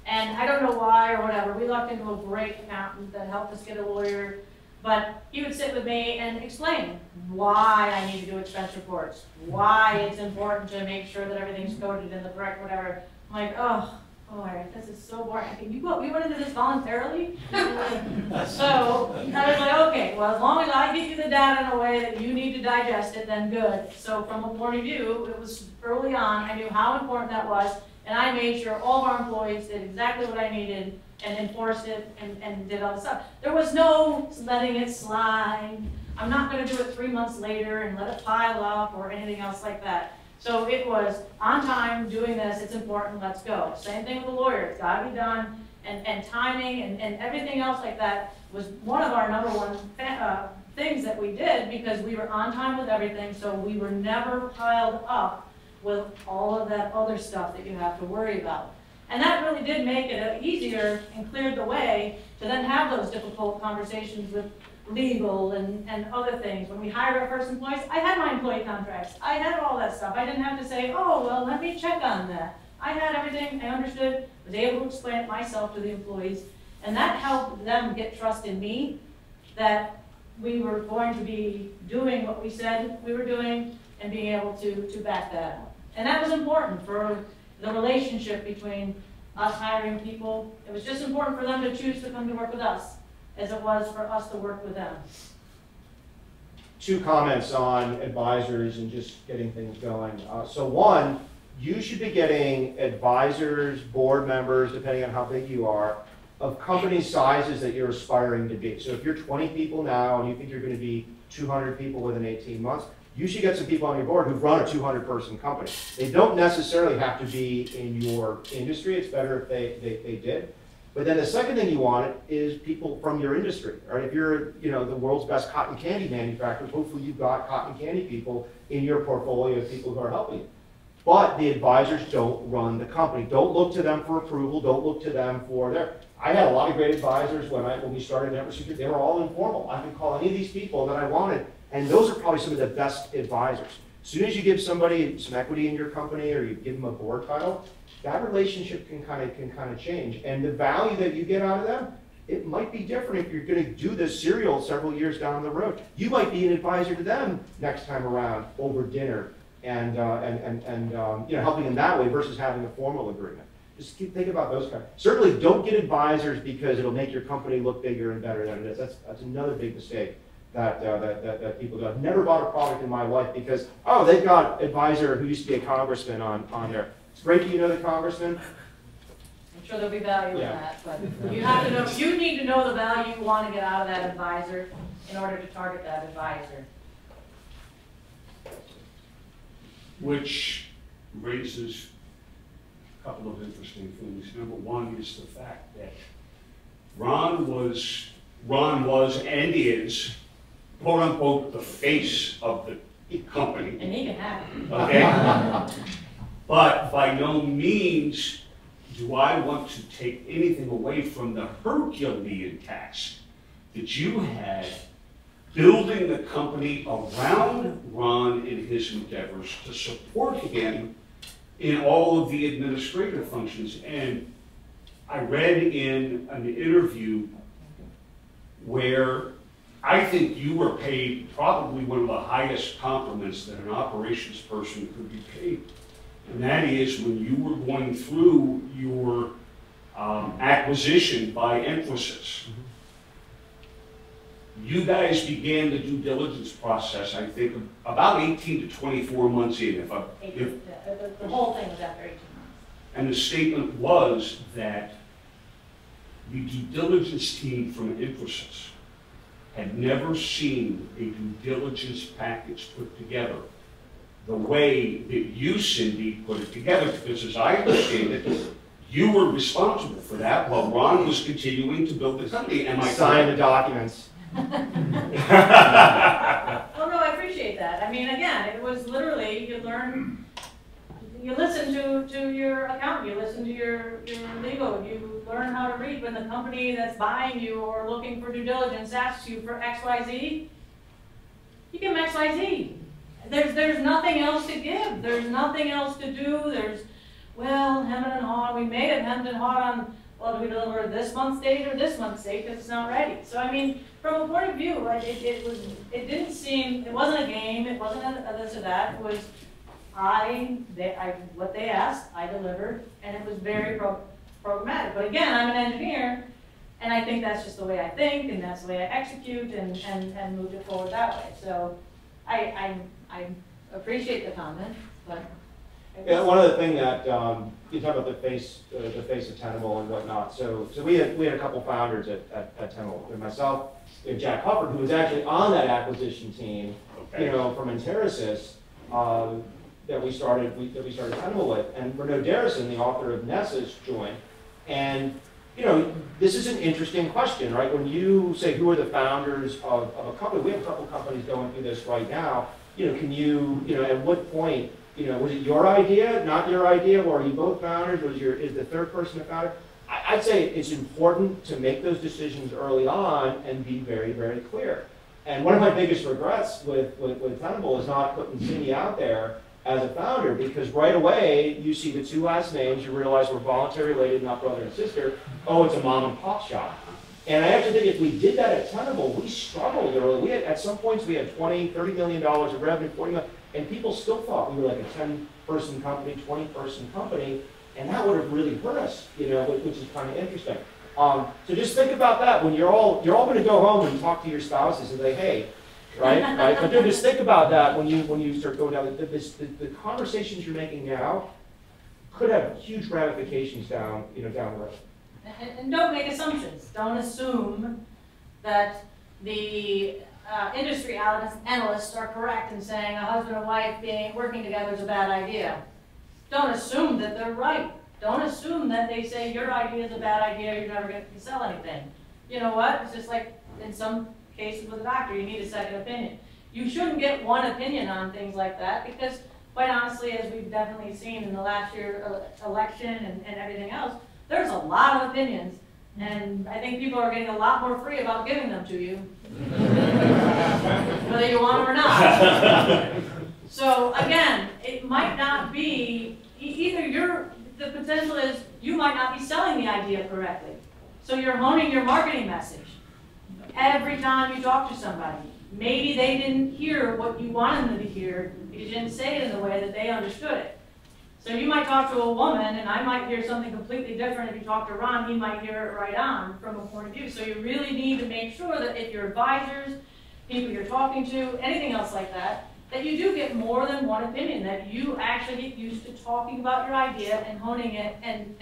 And I don't know why or whatever, we lucked into a great accountant that helped us get a lawyer, but he would sit with me and explain why I need to do expense reports, why it's important to make sure that everything's coded in the correct whatever. I'm like, oh, boy, this is so boring. We went into this voluntarily? So I was like, okay, well, as long as I give you the data in a way that you need to digest it, then good. So from a point of view, it was early on, I knew how important that was, and I made sure all of our employees did exactly what I needed and enforced it and did all the stuff. There was no letting it slide. I'm not going to do it 3 months later and let it pile up or anything else like that. So it was on time, doing this, it's important, let's go. Same thing with the lawyer, it's got to be done, and timing and everything else like that was one of our #1 things that we did, because we were on time with everything, so we were never piled up with all of that other stuff that you have to worry about. And that really did make it easier and cleared the way to then have those difficult conversations with legal and other things. When we hired our first employees, I had my employee contracts. I had all that stuff. I didn't have to say, oh, well, let me check on that. I had everything, I understood, was able to explain it myself to the employees, and that helped them get trust in me that we were going to be doing what we said we were doing and being able to back that up. And that was important for the relationship between us hiring people. It was just important for them to choose to come to work with us as it was for us to work with them. 2 comments on advisors and just getting things going. So one, you should be getting advisors, board members, depending on how big you are, of company sizes that you're aspiring to be. So if you're 20 people now and you think you're going to be 200 people within 18 months, you should get some people on your board who've run a 200-person company. They don't necessarily have to be in your industry. It's better if they did. But then the second thing you want is people from your industry. Right? If you're, you know, the world's best cotton candy manufacturers, hopefully you've got cotton candy people in your portfolio of people who are helping you. But the advisors don't run the company. Don't look to them for approval. Don't look to them for their. I had a lot of great advisors when we started Network Security. They were all informal. I could call any of these people that I wanted, and those are probably some of the best advisors. As soon as you give somebody some equity in your company or you give them a board title, that relationship can kind of change. And the value that you get out of them, it might be different if you're going to do this serial several years down the road. You might be an advisor to them next time around over dinner and you know, helping them that way versus having a formal agreement. Just think about those kinds. Certainly don't get advisors because it'll make your company look bigger and better than it is. That's another big mistake that people do. I've never bought a product in my life because, oh, they've got advisor who used to be a congressman on there. It's great that you know the congressman. I'm sure there'll be value in that, but you have to know, you need to know the value you want to get out of that advisor in order to target that advisor. Which raises a couple of interesting things. Number one is the fact that Ron was and is, quote unquote, the face of the company. And he can have it. Okay? But by no means do I want to take anything away from the Herculean task that you had building the company around Ron and his endeavors to support him in all of the administrative functions. And I read in an interview where I think you were paid probably one of the highest compliments that an operations person could be paid. And that is when you were going through your acquisition by Emphasis. You guys began the due diligence process, I think, about 18 to 24 months in. The whole thing was after 18 months. And the statement was that the due diligence team from Emphasis had never seen a due diligence package put together the way that you, Cyndi, put it together, because as I understand it, you were responsible for that while Ron was continuing to build the company. Am I sign the documents? Oh no, I appreciate that. I mean, again, it was literally, you learn, you listen to your accountant, you listen to your legal, you learn how to read. When the company that's buying you or looking for due diligence asks you for XYZ, you give them XYZ. There's nothing else to give. There's nothing else to do. There's, well, hem and haw, we made it hemmed and hawed on, well, do we deliver this month's date or this month's date because it's not ready? So I mean, from a point of view, right, it didn't seem, it wasn't a game, it wasn't a this or that. It was what they asked, I delivered, and it was very programmatic. But again, I'm an engineer, and I think that's just the way I think, and that's the way I execute, and moved it forward that way. So I appreciate the comment, but. Yeah, one other thing that you talk about the face of Tenable and whatnot. So we had a couple founders at Tenable. And myself, we had Jack Hufford, who was actually on that acquisition team, okay, you know, from Interisys, that we started Tenable with. And Renaud Darrison, the author of Nessus, joined. And you know, this is an interesting question, right? When you say who are the founders of a company, we have a couple companies going through this right now. You know, can you know, at what point? You know, was it your idea, not your idea, or are you both founders? Is the third person a founder? I'd say it's important to make those decisions early on and be very, very clear. And one of my biggest regrets with Tenable is not putting Cyndi out there as a founder, because right away you see the two last names, you realize we're voluntary related, not brother and sister. Oh, it's a mom and pop shop. And I actually think if we did that at Tenable, we struggled early. At some points we had $20, $30 million of revenue, $40 million. And people still thought we were like a 10-person company, 20-person company, and that would have really hurt us, you know, which is kind of interesting. So just think about that when you're all going to go home and talk to your spouses and say, hey, right? But just think about that when you start going down. The conversations you're making now could have huge ramifications down the road. And don't make assumptions. Don't assume that the industry analysts are correct in saying a husband and wife working together is a bad idea. Don't assume that they're right. Don't assume that they say your idea is a bad idea, you're never going to sell anything. You know what? It's just like in some cases with a doctor, you need a second opinion. You shouldn't get one opinion on things like that because quite honestly, as we've definitely seen in the last year election and everything else, there's a lot of opinions. And I think people are getting a lot more free about giving them to you, whether you want them or not. So again, it might not be, either the potential is you might not be selling the idea correctly. So you're honing your marketing message every time you talk to somebody. Maybe they didn't hear what you wanted them to hear because you didn't say it in the way that they understood it. So you might talk to a woman, and I might hear something completely different. If you talk to Ron, he might hear it right on from a point of view. So you really need to make sure that if your advisors, people you're talking to, anything else like that, that you do get more than one opinion, that you actually get used to talking about your idea and honing it, and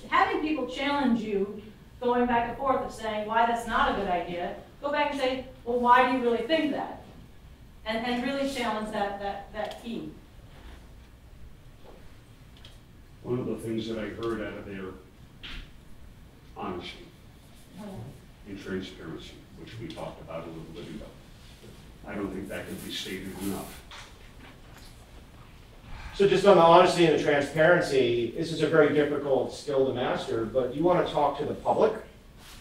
having people challenge you, going back and forth of saying why that's not a good idea. Go back and say, well, why do you really think that? And really challenge that key. One of the things that I heard out of there, honesty and transparency, which we talked about a little bit ago. I don't think that could be stated enough. So just on the honesty and the transparency, this is a very difficult skill to master, but you want to talk to the public,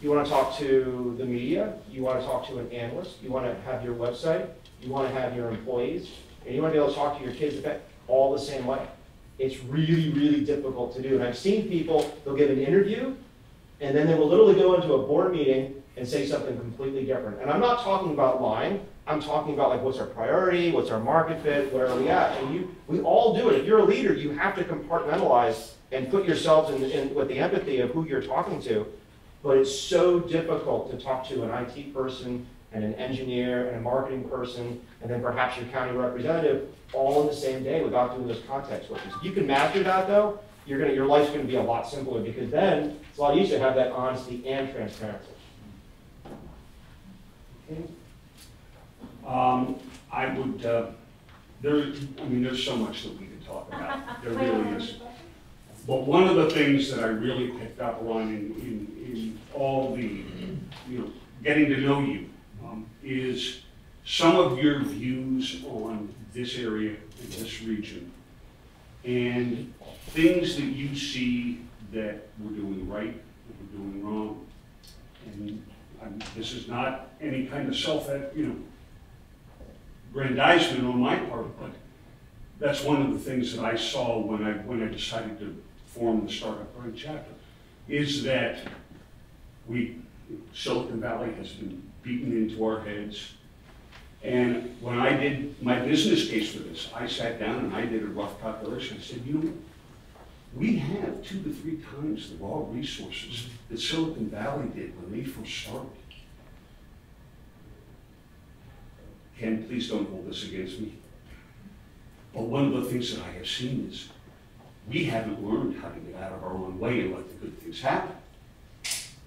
you want to talk to the media, you want to talk to an analyst, you want to have your website, you want to have your employees, and you want to be able to talk to your kids all the same way. It's really, really difficult to do. And I've seen people, they'll give an interview, and then they will literally go into a board meeting and say something completely different. And I'm not talking about lying. I'm talking about like what's our priority, what's our market fit, where are we at? And we all do it. If you're a leader, you have to compartmentalize and put yourselves in with the empathy of who you're talking to. But it's so difficult to talk to an IT person and an engineer and a marketing person, and then perhaps your county representative, all in the same day without doing those context switches. If you can master that though, your life's going to be a lot simpler, because then it's a lot easier to have that honesty and transparency. Okay. I would, there's so much that we could talk about. There really is. But one of the things that I really picked up on in all the, getting to know you, is some of your views on this area and this region, and things that you see that we're doing right and we're doing wrong. And this is not any kind of self-aggrandizement on my part, but that's one of the things that I saw when I decided to form the Startup Grind chapter, is that Silicon Valley has been beaten into our heads. And when I did my business case for this, I sat down and I did a rough calculation. I said, we have 2 to 3 times the raw resources that Silicon Valley did when they first started. Ken, please don't hold this against me. But one of the things that I have seen is we haven't learned how to get out of our own way and let the good things happen.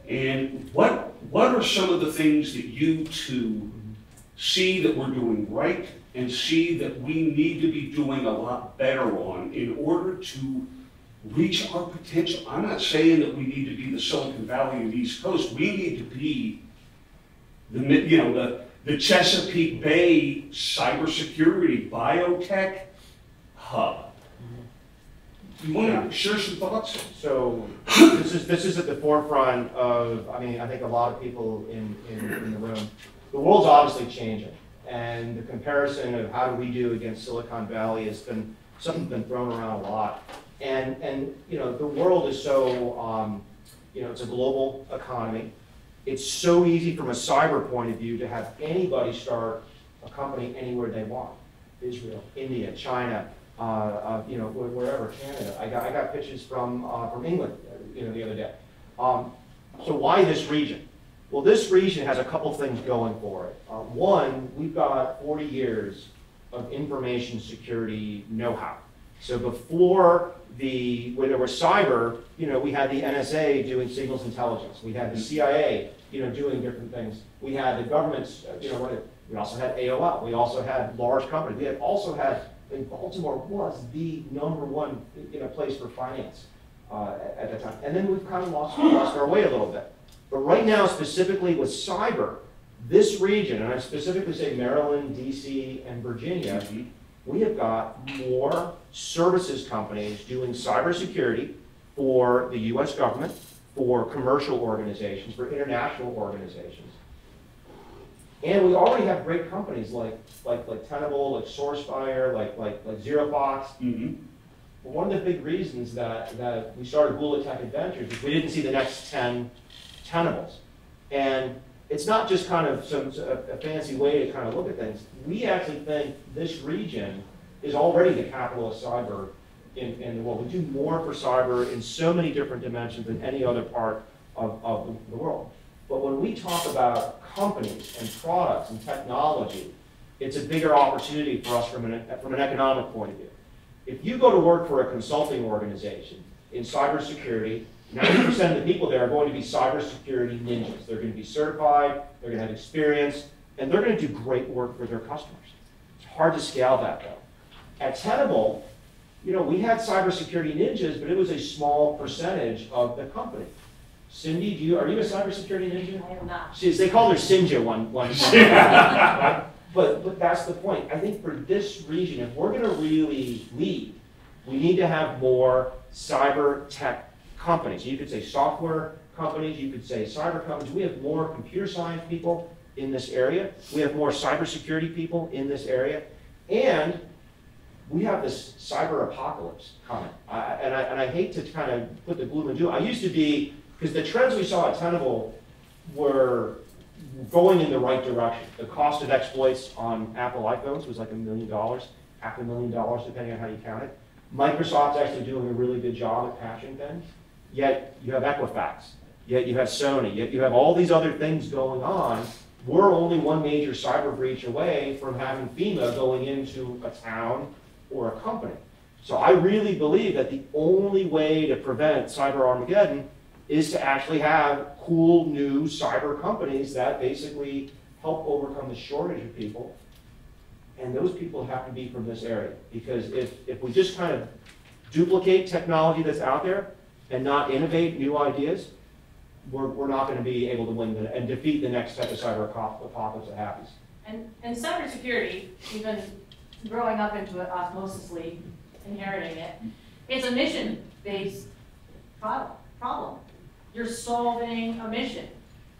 And what are some of the things that you two see that we're doing right and see that we need to be doing a lot better on in order to reach our potential? I'm not saying that we need to be the Silicon Valley of the East Coast. We need to be the Chesapeake Bay cybersecurity biotech hub. You want to share some thoughts? So this is at the forefront of, I think a lot of people in the room. The world's obviously changing, and the comparison of how do we do against Silicon Valley has been something that's been thrown around a lot. And the world is so, it's a global economy. It's so easy from a cyber point of view to have anybody start a company anywhere they want. Israel, India, China, wherever, Canada. I got pitches from England, the other day. So why this region? Well, this region has a couple things going for it. One, we've got 40 years of information security know-how. So before when there was cyber, we had the NSA doing signals intelligence. We had the CIA, doing different things. We had the governments, we also had AOL. We also had large companies. We also had, Baltimore was the #1 place for finance at the time. And then we've kind of lost our way a little bit. But right now, specifically with cyber, this region, and I specifically say Maryland, DC, and Virginia, we have got more services companies doing cybersecurity for the US government, for commercial organizations, for international organizations. And we already have great companies like Tenable, like SourceFire, like ZeroFox. Mm-hmm. One of the big reasons that we started Gula Tech Adventures is we didn't see the next 10 Tenables. And it's not just kind of a fancy way to kind of look at things. We actually think this region is already the capital of cyber in the world. We do more for cyber in so many different dimensions than any other part of the world. But when we talk about companies and products and technology, it's a bigger opportunity for us from an economic point of view. If you go to work for a consulting organization in cybersecurity, 90% of the people there are going to be cybersecurity ninjas. They're going to be certified, they're going to have experience, and they're going to do great work for their customers. It's hard to scale that though. At Tenable, we had cybersecurity ninjas, but it was a small percentage of the company. Cyndi, are you a cybersecurity ninja? I am not. They call her Sinja one right? But that's the point. I think for this region, if we're going to really lead, we need to have more cyber tech companies. You could say software companies, you could say cyber companies. We have more computer science people in this area. We have more cybersecurity people in this area. And we have this cyber apocalypse coming. And I hate to kind of put the gloom and doom. I used to be, because the trends we saw at Tenable were going in the right direction. The cost of exploits on Apple iPhones was like $1 million, $500,000, depending on how you count it. Microsoft's actually doing a really good job at patching things. Yet you have Equifax, yet you have Sony, yet you have all these other things going on. We're only one major cyber breach away from having FEMA going into a town or a company. So I really believe that the only way to prevent cyber Armageddon is to actually have cool new cyber companies that basically help overcome the shortage of people. And those people have to be from this area. Because if we just kind of duplicate technology that's out there and not innovate new ideas, we're not going to be able to win and defeat the next type of cyber apocalypse that happens. And cybersecurity, even growing up into it osmosisly, inheriting it, it's a mission-based problem. You're solving a mission.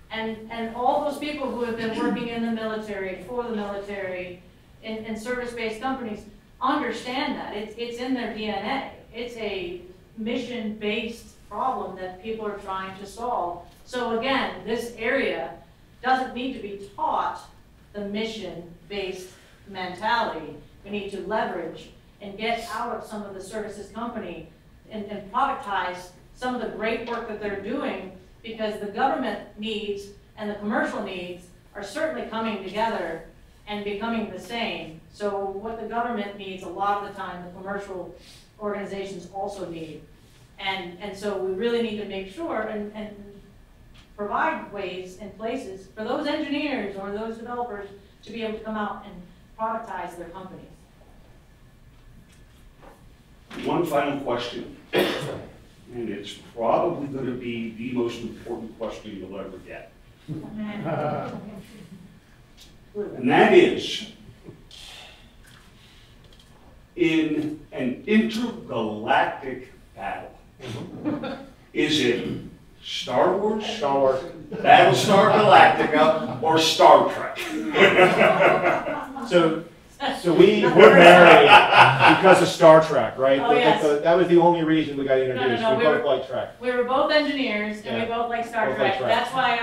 And all those people who have been working in the military, for the military, in service-based companies, understand that. It's in their DNA. It's a mission-based problem that people are trying to solve. So again, this area doesn't need to be taught the mission-based mentality. We need to leverage and get out of some of the services company and productize some of the great work that they're doing, because the government needs and the commercial needs are certainly coming together and becoming the same. So what the government needs a lot of the time, the commercial organizations also need. And so we really need to make sure and provide ways and places for those engineers or those developers to be able to come out and productize their companies. One final question, and it's probably going to be the most important question you'll ever get. And that is, in an intergalactic battle, is it Star Wars, Battlestar Galactica, or Star Trek? So we're married because of Star Trek, right? Oh, yes. That was the only reason we got introduced. No, we both like Trek. We were both engineers, and we both like Star Trek. That's why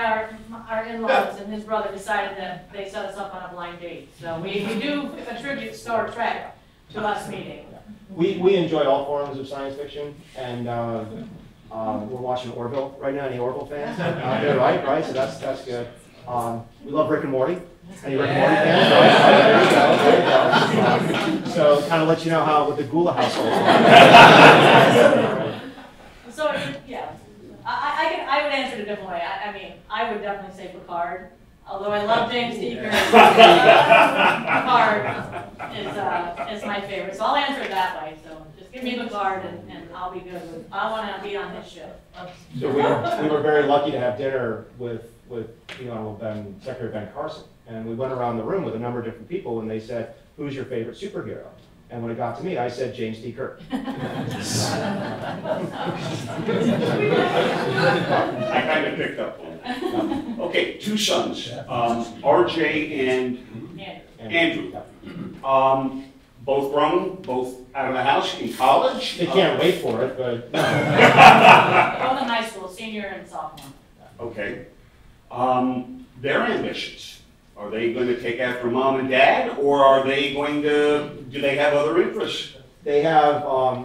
our in-laws and his brother decided that they set us up on a blind date. So we do attribute Star Trek to us meeting. We enjoy all forms of science fiction, and we're watching Orville right now. Any Orville fans? They're right? So that's good. We love Rick and Morty. Any Rick and Morty fans? There you go. So kind of let you know how with the Gula household. So yeah, I would answer it a different way. I mean, I would definitely say Picard. Although I love James Deaker, Picard is my favorite. So I'll answer it that way. So just give me Picard and I'll be good. I want to be on this show. So we were very lucky to have dinner with Secretary Ben Carson. And we went around the room with a number of different people, and they said, "Who's your favorite superhero?" And when it got to me, I said James T. Kirk. I kind of picked up on that. Okay, two sons, RJ and Andrew. Both grown, both out of the house in college. They can't wait for it, but. Both in high school, senior and sophomore. Okay. Their ambitions. Are they going to take after mom and dad, or are they going to, do they have other interests? They have,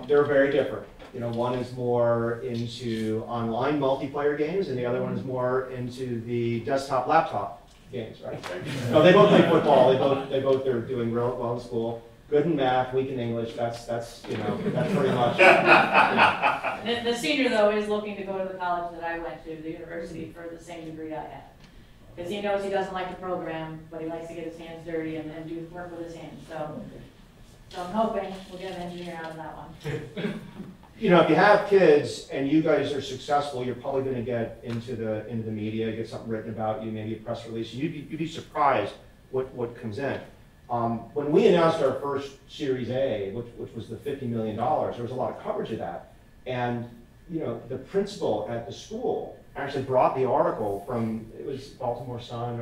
they're very different. You know, one is more into online multiplayer games, and the other one is more into the desktop laptop games, right? No, they both play football. They both are doing real well in school. Good in math, weak in English. That's you know, that's pretty much. Yeah. The senior though is looking to go to the college that I went to, the university, for the same degree I had. Because he knows he doesn't like to program, but he likes to get his hands dirty and do work with his hands. So I'm hoping we'll get an engineer out of that one. You know, if you have kids and you guys are successful, you're probably going to get into the media, get something written about you, maybe a press release. You'd be surprised what comes in. When we announced our first Series A, which was the $50 million, there was a lot of coverage of that. And you know, the principal at the school actually brought the article from, it was Baltimore Sun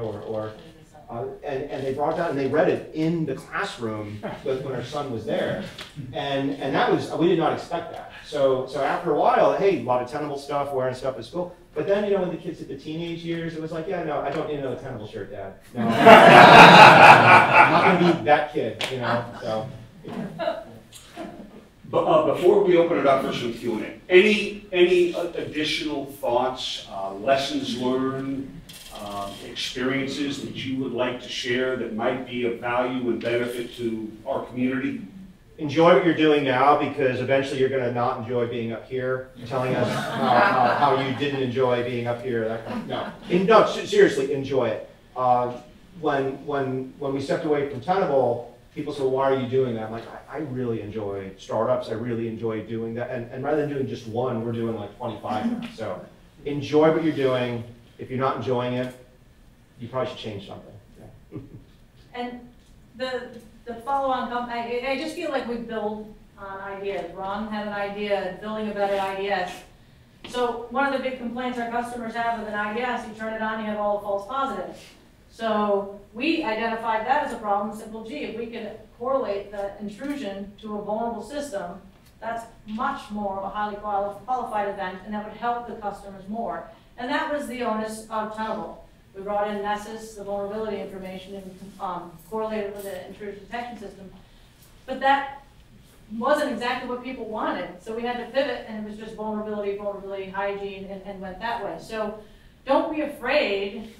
and they brought it down and they read it in the classroom when our son was there. And that was, we did not expect that. So after a while, hey, a lot of Tenable stuff, wearing stuff at school. But then, you know, when the kids hit the teenage years, it was like, yeah, no, I don't need another Tenable shirt, Dad. No. I'm not going to be that kid, you know, so. But before we open it up for some Q&A, any additional thoughts, lessons learned, experiences that you would like to share that might be of value and benefit to our community? Enjoy what you're doing now, because eventually you're going to not enjoy being up here, telling us how you didn't enjoy being up here. No, seriously, enjoy it. When we stepped away from Tenable, people say, well, why are you doing that? I'm like, I really enjoy startups. I really enjoy doing that. And rather than doing just one, we're doing like 25 now. So enjoy what you're doing. If you're not enjoying it, you probably should change something. Yeah. And the follow-on, I just feel like we build on ideas. Ron had an idea, building a better IDS. So one of the big complaints our customers have with an IDS, you turn it on, you have all the false positives. So we identified that as a problem. Simple, gee, if we could correlate the intrusion to a vulnerable system, that's much more of a highly qualified event, and that would help the customers more. And that was the onus of Tenable. We brought in Nessus, the vulnerability information, and correlated with the intrusion detection system. But that wasn't exactly what people wanted. So we had to pivot, and it was just vulnerability, hygiene, and went that way. So don't be afraid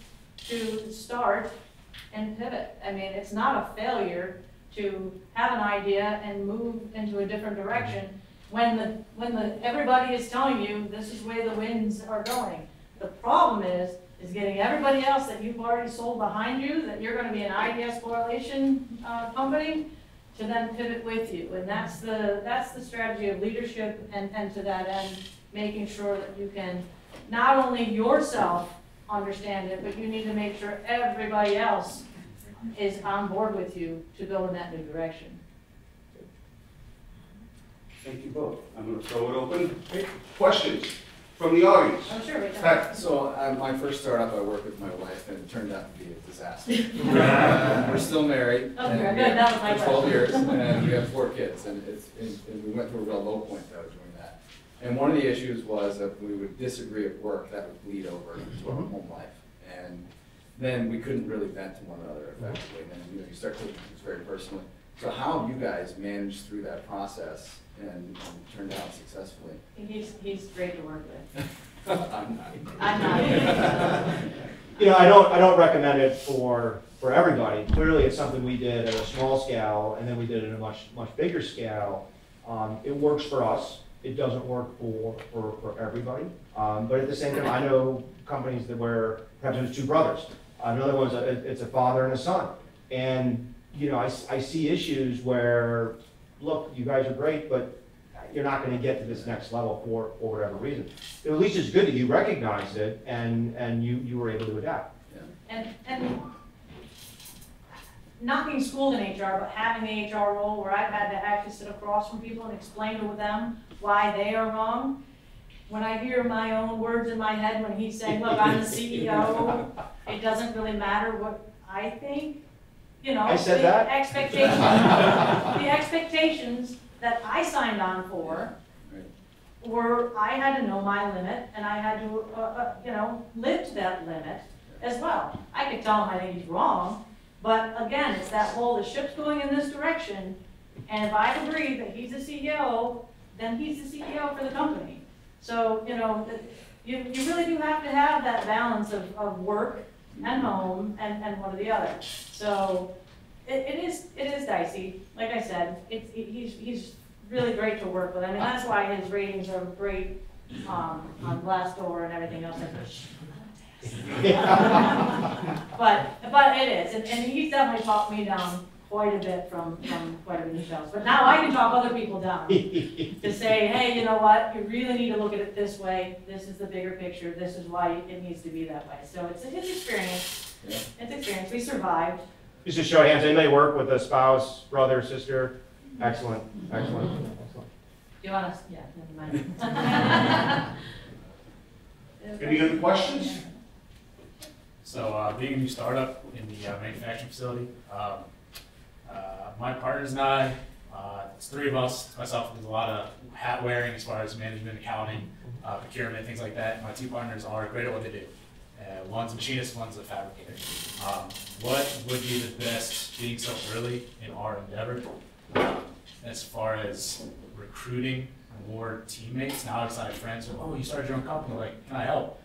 to start and pivot. I mean, it's not a failure to have an idea and move into a different direction when everybody is telling you this is where the winds are going. The problem is getting everybody else that you've already sold behind you, that you're going to be an IDS correlation company, to then pivot with you. And that's the strategy of leadership, and to that end, making sure that you can not only yourself understand it, but you need to make sure everybody else is on board with you to go in that new direction. Thank you both. I'm going to throw it open. Questions from the audience? Oh, sure. So my first startup, I worked with my wife, and it turned out to be a disaster. We're still married. Okay, good. That was my 12 question. years, and we have 4 kids, and we went through a real low point though doing that. And one of the issues was that we would disagree at work, that would bleed over into our home life, and then we couldn't really vent to one another effectively. And then you start taking things very personally. So how have you guys managed through that process and turned out successfully? He's great to work with. I'm not. I'm not. You know, I don't recommend it for everybody. Clearly, it's something we did at a small scale, and then we did it at a much bigger scale. It works for us. It doesn't work for everybody. But at the same time, I know companies where perhaps there's 2 brothers. Another one's it's a father and a son. And you know, I see issues where, look, you guys are great, but you're not going to get to this next level for whatever reason. At least it's good that you recognized it and you were able to adapt. And not being schooled in HR, but having the HR role where I've had to actually sit across from people and explain to them why they are wrong. When I hear my own words in my head when he's saying, look, I'm the CEO, it doesn't really matter what I think, you know. I said that. The expectations that I signed on for were, I had to know my limit, and I had to, you know, live to that limit as well. I could tell him I think he's wrong, but again, it's that whole, the ship's going in this direction, and if I agree that he's the CEO, then he's the CEO for the company. So, you know, you really do have to have that balance of work and home and one or the other. So it is dicey. Like I said, he's really great to work with. I mean, that's why his ratings are great on Glassdoor and everything else. But it is, and he's definitely talked me down quite a bit from quite a few shows. But now I can talk other people down to say, hey, you know what? You really need to look at it this way. This is the bigger picture. This is why it needs to be that way. So it's experience. Yeah. It's experience. We survived. Just a show of hands. Anybody work with a spouse, brother, sister? Excellent. Excellent. Excellent. Do you want to? Yeah. Never mind. Any other questions? So being a new startup in the manufacturing facility, my partners and I, it's three of us, myself, there's a lot of hat wearing as far as management, accounting, procurement, things like that. My two partners are great at what they do. One's a machinist, one's a fabricator. What would be the best, being so early in our endeavor, as far as recruiting more teammates? Now outside friends, oh, you started your own company, like, can I help?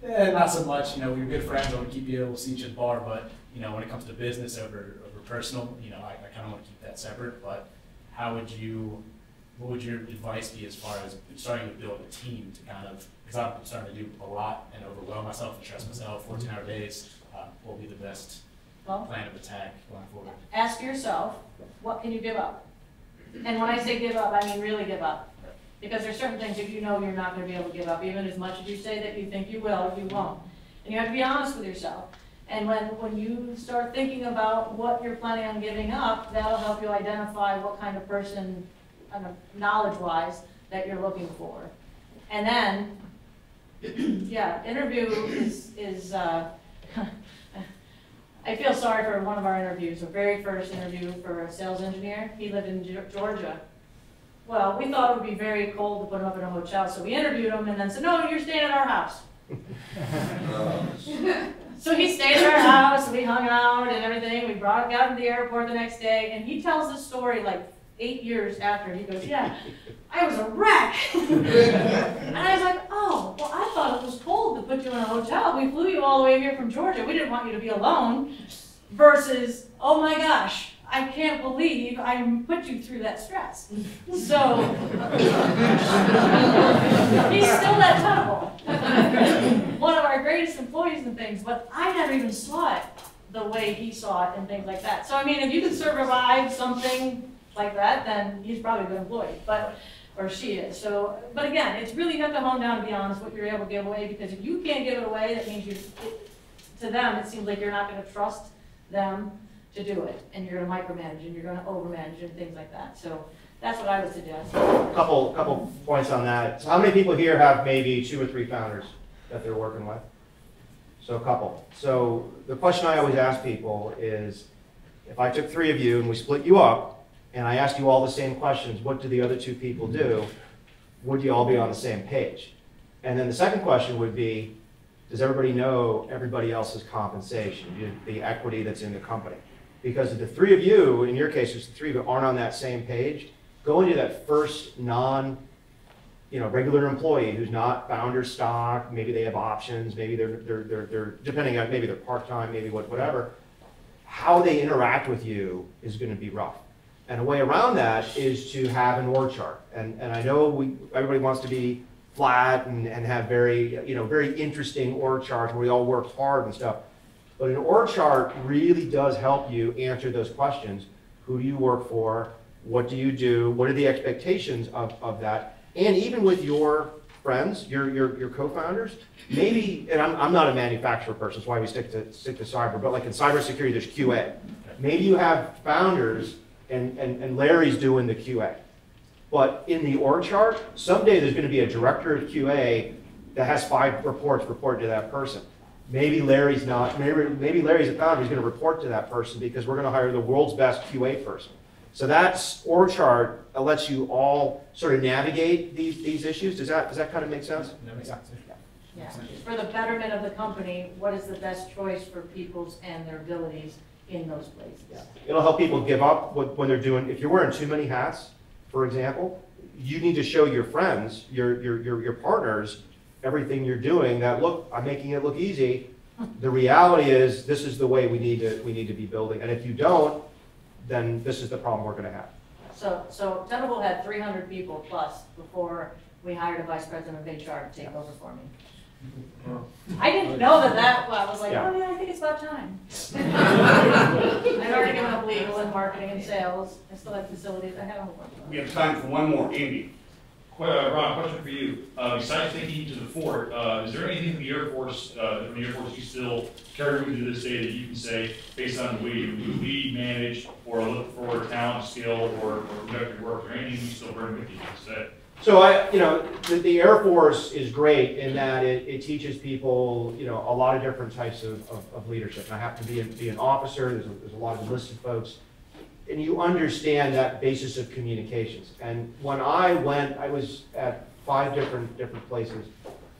Not so much, you know, we're good friends, I want to keep you, we'll see you at the bar, but, you know, when it comes to business over personal, you know, I kind of want to keep that separate, but what would your advice be as far as starting to build a team to kind of, because I'm starting to do a lot and overwhelm myself and stress myself, 14-hour days, what will be the best plan of attack going forward? Ask yourself, what can you give up? And when I say give up, I mean really give up. Because there's certain things that you know you're not going to be able to give up, even as much as you say that you think you will, you won't. And you have to be honest with yourself. And when you start thinking about what you're planning on giving up, that'll help you identify what kind of person, knowledge-wise, that you're looking for. And then, yeah, interview is I feel sorry for one of our interviews, the very first interview for a sales engineer. He lived in Georgia. Well, we thought it would be very cold to put him up in a hotel, so we interviewed him and then said, no, you're staying at our house. So he stayed at our house, we hung out and everything. We got him to the airport the next day, and he tells this story like 8 years after. He goes, yeah, I was a wreck. And I was like, oh, well, I thought it was cold to put you in a hotel. We flew you all the way here from Georgia. We didn't want you to be alone. Versus, oh my gosh, I can't believe I put you through that stress. So, he's still at Tenable. One of our greatest employees and things, but I never even saw it the way he saw it and things like that. So, I mean, if you can survive something like that, then he's probably a good employee, or she is. So, but again, it's really, you have to hone down to be honest what you're able to give away, because if you can't give it away, that means to them, it seems like you're not going to trust them to do it, and you're going to micromanage, and you're going to overmanage, and things like that. So that's what I would suggest. Couple points on that. So how many people here have maybe 2 or 3 founders that they're working with? So a couple. So the question I always ask people is, if I took 3 of you and we split you up, and I asked you all the same questions, what do the other 2 people do? Would you all be on the same page? And then the second question would be, does everybody know everybody else's compensation, the equity that's in the company? Because if the 3 of you, in your case, there's the 3 of you aren't on that same page, go into that first regular employee who's not founder stock, maybe they have options, maybe they're depending on, maybe they're part-time, maybe whatever. How they interact with you is going to be rough. And a way around that is to have an org chart. And I know everybody wants to be flat and have very interesting org charts where we all work hard and stuff. But an org chart really does help you answer those questions. Who do you work for? What do you do? What are the expectations of that? And even with your friends, your co-founders, maybe, and I'm not a manufacturer person, that's why we stick to cyber, but like in cybersecurity, there's QA. Maybe you have founders and Larry's doing the QA. But in the org chart, someday there's going to be a director of QA that has 5 reports reported to that person. Maybe Larry's not, maybe Larry's a founder, he's going to report to that person because we're going to hire the world's best QA person. So that's org chart lets you all sort of navigate these issues. Does that kind of make sense? That makes sense. Yeah, for the betterment of the company, what is the best choice for people's and their abilities in those places? Yeah. It'll help people give up when they're doing, if you're wearing too many hats, for example, you need to show your friends, your partners, everything you're doing that, look, I'm making it look easy. The reality is this is the way we need to be building. And if you don't, then this is the problem we're going to have. So Tenable had 300 people plus before we hired a vice president of HR to take over for me. I didn't know that well, I was like, oh yeah, I think it's about time. I'd already given up legal and marketing and sales. I still had facilities. I had a whole bunch of them. We have time for one more. Andy. Ron, question for you. Besides taking you to the fort, is there anything from the Air Force, you still carry with you to this day that you can say, based on the way you lead, manage, or look for talent, skill, or productive work, or anything you still bring with you? So the Air Force is great in that it teaches people, a lot of different types of leadership. And I happen to be an officer. There's a lot of enlisted folks. And you understand that basis of communications. And when I went, I was at 5 different places,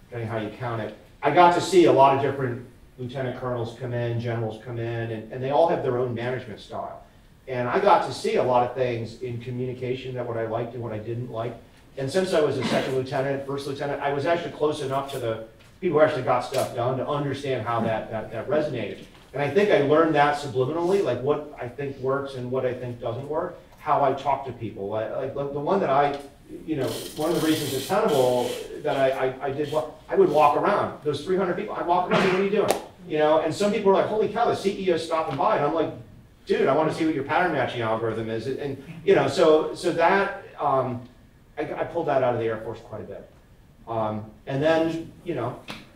depending how you count it. I got to see a lot of different lieutenant colonels come in, generals come in, and they all have their own management style. And I got to see a lot of things in communication, that what I liked and what I didn't like. And since I was a second lieutenant, first lieutenant, I was actually close enough to the people who actually got stuff done to understand how that resonated. And I think I learned that subliminally, like what I think works and what I think doesn't work, how I talk to people. Like the one that one of the reasons at Hannibal that I did, well, I would walk around. Those 300 people, I'd walk around, what are you doing? And some people are like, holy cow, the CEO's stopping by. And I'm like, dude, I want to see what your pattern matching algorithm is. And so that, I pulled that out of the Air Force quite a bit. And then,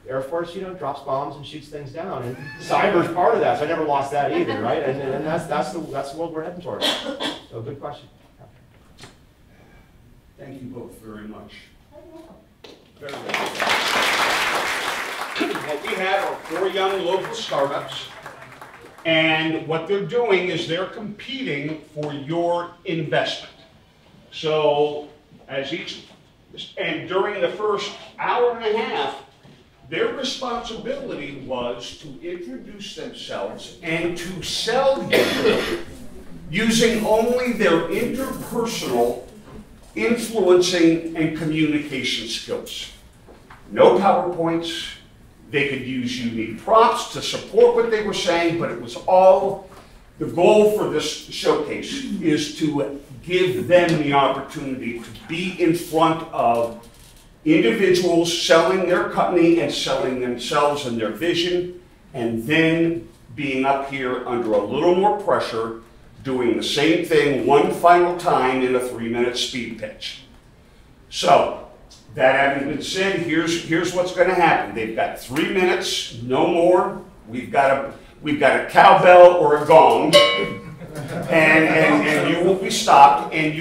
Air Force, drops bombs and shoots things down, and cyber's part of that. So I never lost that either, right? And that's the world we're heading towards. So good question. Thank you both very much. Very well. What we have are 4 young local startups, and what they're doing is they're competing for your investment. So and during the first hour and a half, their responsibility was to introduce themselves and to sell you using only their interpersonal influencing and communication skills. No PowerPoints. They could use unique props to support what they were saying, but it was all, the goal for this showcase is to give them the opportunity to be in front of individuals selling their company and selling themselves and their vision, and then being up here under a little more pressure, doing the same thing one final time in a 3-minute speed pitch. So, that having been said, here's what's going to happen. They've got 3 minutes, no more. We've got a cowbell or a gong, and you will be stopped, and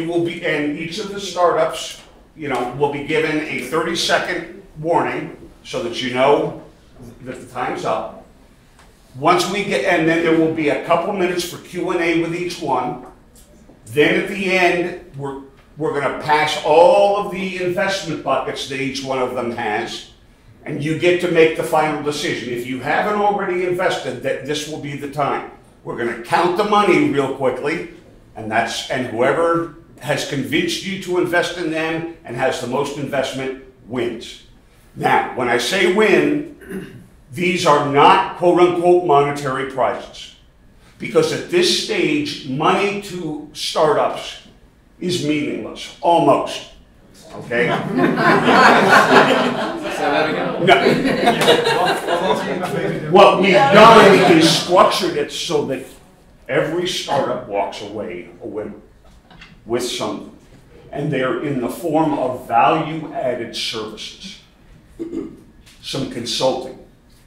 each of the startups, will be given a 30-second warning so that you know that the time's up. Once we get, and then there will be a couple minutes for Q&A with each one. Then at the end, we're going to pass all of the investment buckets that each one of them has, and you get to make the final decision. If you haven't already invested, this will be the time. We're going to count the money real quickly, and whoever has convinced you to invest in them and has the most investment wins. Now, when I say win, these are not quote-unquote monetary prizes, because at this stage, money to startups is meaningless, almost. Okay? Say that again. No. What we've done is structured it so that every startup walks away a winner with something. And they're in the form of value-added services. Some consulting,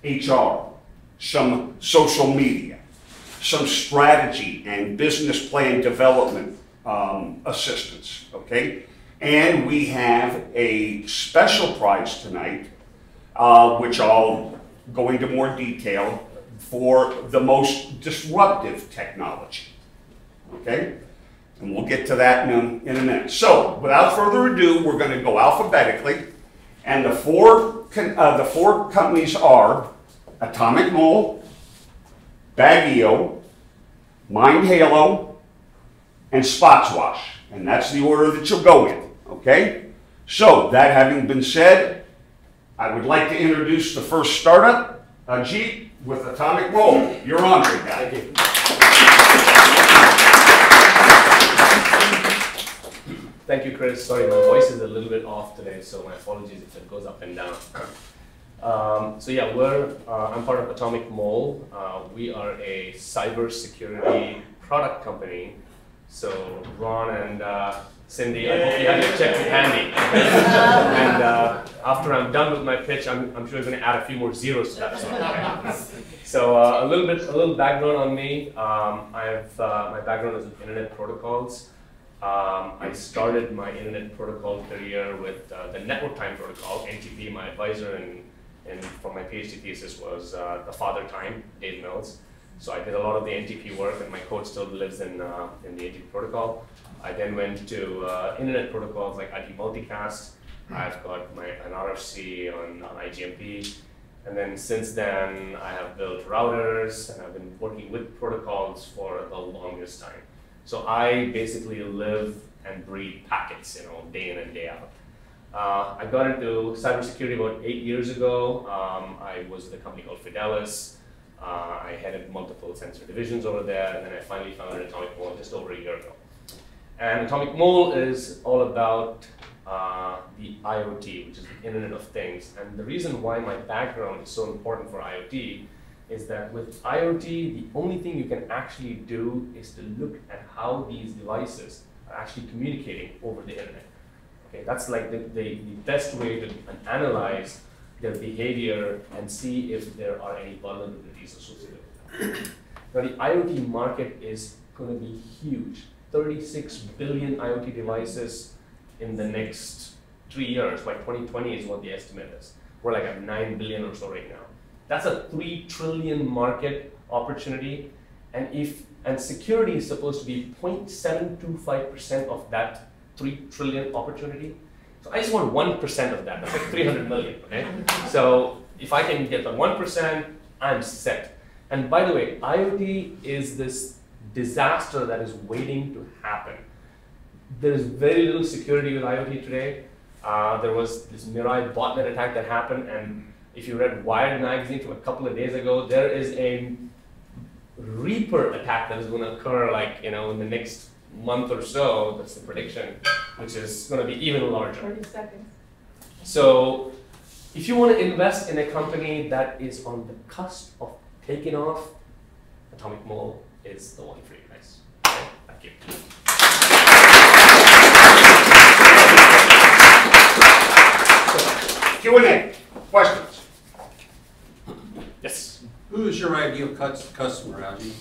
HR, some social media, some strategy and business plan development assistance, okay? And we have a special prize tonight, which I'll go into more detail, for the most disruptive technology, okay? And we'll get to that in a minute. So, without further ado, we're going to go alphabetically, and the four companies are Atomic Mole, Baggio, Mindhalo, and SpotsWash, and that's the order that you'll go in, okay? So, that having been said, I would like to introduce the first startup, Ajit, with Atomic Mole. You're on, big guy. Thank you. Thank you, Chris. Sorry, my voice is a little bit off today, so my apologies if it goes up and down. So yeah, I'm part of Atomic Mole. We are a cybersecurity product company. So Ron and Cyndi, I hope you have your checkbook handy. And after I'm done with my pitch, I'm sure you're going to add a few more zeros to that. So a little background on me. My background is in internet protocols. I started my internet protocol career with the network time protocol, NTP. My advisor and for my PhD thesis was the father time, Dave Mills. So I did a lot of the NTP work, and my code still lives in the NTP protocol. I then went to internet protocols like IP multicast. I've got an RFC on IGMP. And then since then, I have built routers, and I've been working with protocols for the longest time. So I basically live and breathe packets, day in and day out. I got into cybersecurity about 8 years ago. I was with a company called Fidelis. I headed multiple sensor divisions over there, and then I finally founded Atomic Mole just over a year ago. And Atomic Mole is all about the IoT, which is the Internet of Things. And the reason why my background is so important for IoT is that with IoT, the only thing you can actually do is to look at how these devices are actually communicating over the internet. Okay, that's like the best way to analyze their behavior and see if there are any vulnerabilities associated with them. Now the IoT market is going to be huge. 36 billion IoT devices in the next 3 years. By 2020 is what the estimate is. We're like at 9 billion or so right now. That's a 3 trillion market opportunity, and security is supposed to be 0.725% of that 3 trillion opportunity. So I just want 1% of that. That's like 300 million. Okay? So if I can get the 1%, I'm set. And by the way, IoT is this disaster that is waiting to happen. There is very little security with IoT today. There was this Mirai botnet attack that happened, and if you read Wired magazine from a couple of days ago, there is a Reaper attack that is going to occur in the next month or so. That's the prediction, which is going to be even larger. 30 seconds. So if you want to invest in a company that is on the cusp of taking off, Atomic Mole is the one for you guys. Okay, thank you. Q&A, questions? Yes. Who is your ideal customer, Raji?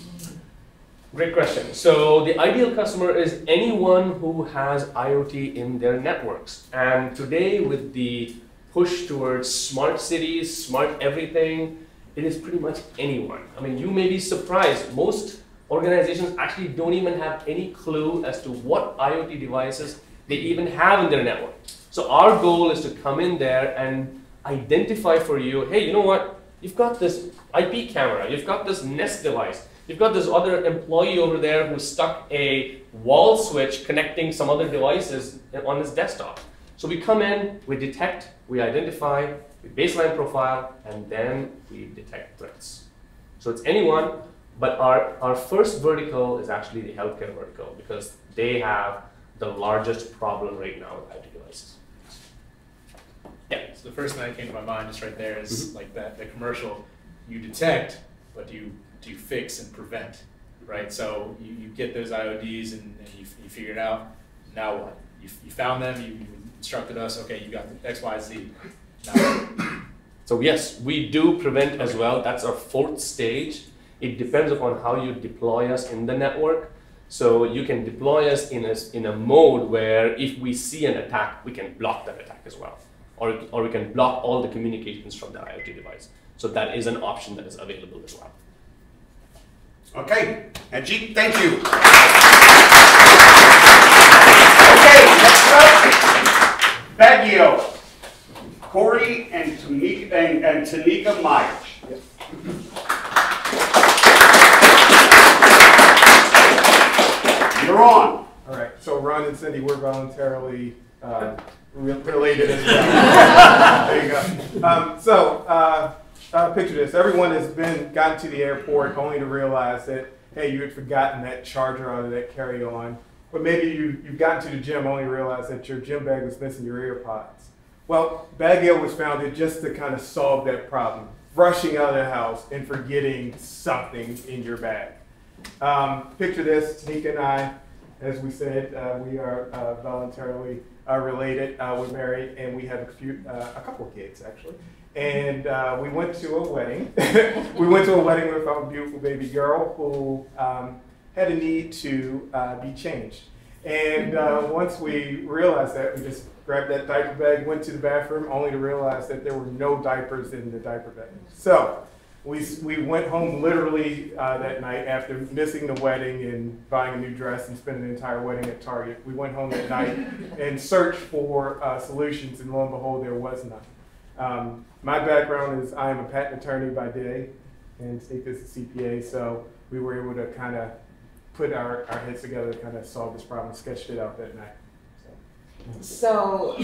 Great question. So the ideal customer is anyone who has IoT in their networks. And today with the push towards smart cities, smart everything, it is pretty much anyone. I mean, you may be surprised. Most organizations actually don't even have any clue as to what IoT devices they even have in their network. So our goal is to come in there and identify for you, hey, you know what? You've got this IP camera, you've got this Nest device, you've got this other employee over there who stuck a wall switch connecting some other devices on his desktop. So we come in, we detect, we identify, we baseline profile, and then we detect threats. So it's anyone, but our first vertical is actually the healthcare vertical because they have the largest problem right now with IoT devices. Yeah, so the first thing that came to my mind just right there is like the commercial, you detect, but do you fix and prevent, right? So you get those IODs and you figure it out, now what? You found them, you instructed us, okay, you got the X, Y, Z, now what? So yes, we do prevent as well. That's our fourth stage. It depends upon how you deploy us in the network. So you can deploy us in a mode where if we see an attack, we can block that attack as well. Or we can block all the communications from the IoT device. So that is an option that is available as well. Okay, Ajit, thank you. Okay, next up, Baggio, Corey and Tanika Myers. Yes. You're on. All right, so Ron and Cyndi, we're voluntarily related as well. There you go. Picture this. Everyone has gotten to the airport only to realize that, hey, you had forgotten that charger out of that carry-on. Or maybe you've gotten to the gym only to realize that your gym bag was missing your AirPods. Well, Baggio was founded just to kind of solve that problem. Rushing out of the house and forgetting something in your bag. Picture this, Tanika and I, as we said, we are voluntarily related. We're married and we have a couple of kids actually. And we went to a wedding. We went to a wedding with our beautiful baby girl who had a need to be changed. And once we realized that, we just grabbed that diaper bag, went to the bathroom, only to realize that there were no diapers in the diaper bag. So we went home literally that night after missing the wedding and buying a new dress and spending the entire wedding at Target. We went home that night and searched for solutions, and lo and behold, there was none. My background is I am a patent attorney by day, and Steve is a CPA, so we were able to kind of put our heads together to kind of solve this problem, sketched it out that night. So,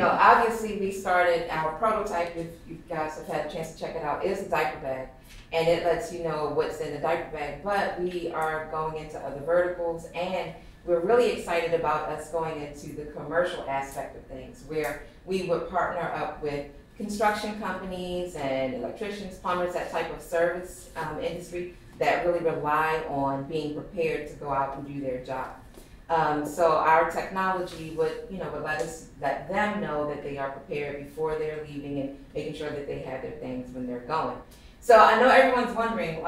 obviously we started our prototype, if you guys have had a chance to check it out, is a diaper bag. And it lets you know what's in the diaper bag. But we are going into other verticals, and we're really excited about us going into the commercial aspect of things, where we would partner up with construction companies and electricians, plumbers, that type of service industry that really rely on being prepared to go out and do their job. So our technology would let them know that they are prepared before they're leaving and making sure that they have their things when they're going. So I know everyone's wondering,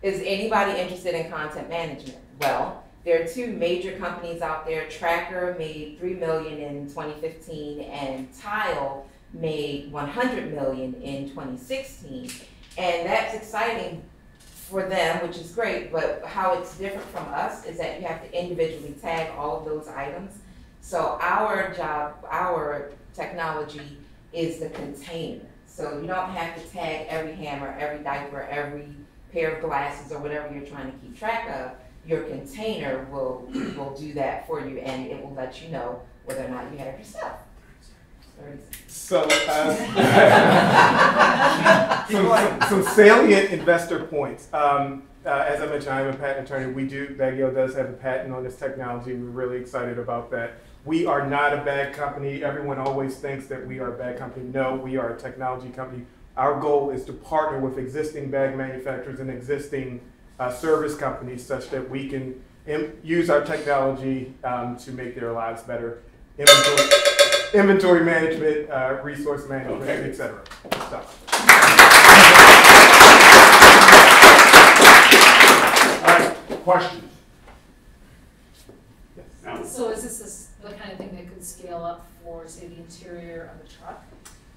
is anybody interested in content management? Well, there are two major companies out there. Tracker made $3 million in 2015, and Tile made $100 million in 2016. And that's exciting for them, which is great, but how it's different from us is that you have to individually tag all of those items. So our job, our technology is the container. So you don't have to tag every hammer, every diaper, every pair of glasses, or whatever you're trying to keep track of. Your container will do that for you, and it will let you know whether or not you have your stuff. So, some salient investor points. As I mentioned, I'm a patent attorney. Baggio does have a patent on this technology. We're really excited about that. We are not a bag company. Everyone always thinks that we are a bag company. No, we are a technology company. Our goal is to partner with existing bag manufacturers and existing service companies such that we can use our technology to make their lives better. Inventory management, resource management, etc. All right, questions? Yes. So is this the kind of thing that could scale up for, say, the interior of a truck?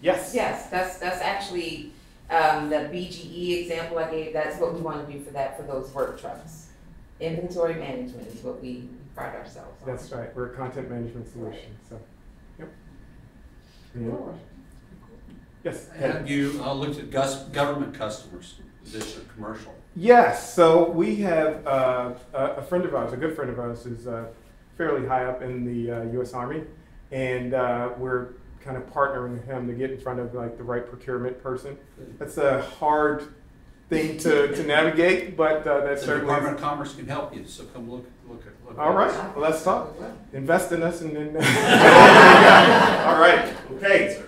Yes. Yes, that's actually the BGE example I gave. That's what we want to do for those work trucks. Inventory management is what we pride ourselves on. That's right. We're a content management solution. So, yep. Any other questions? Yes. Have you looked at government customers? Is this a commercial? Yes. So we have a friend of ours, a good friend of ours, is fairly high up in the U.S. Army, and we're kind of partnering with him to get in front of the right procurement person. That's a hard thing to navigate, but that's The certainly. Department of Commerce can help you, so come look. All right, well, let's talk. Invest in us, and then. All right, okay.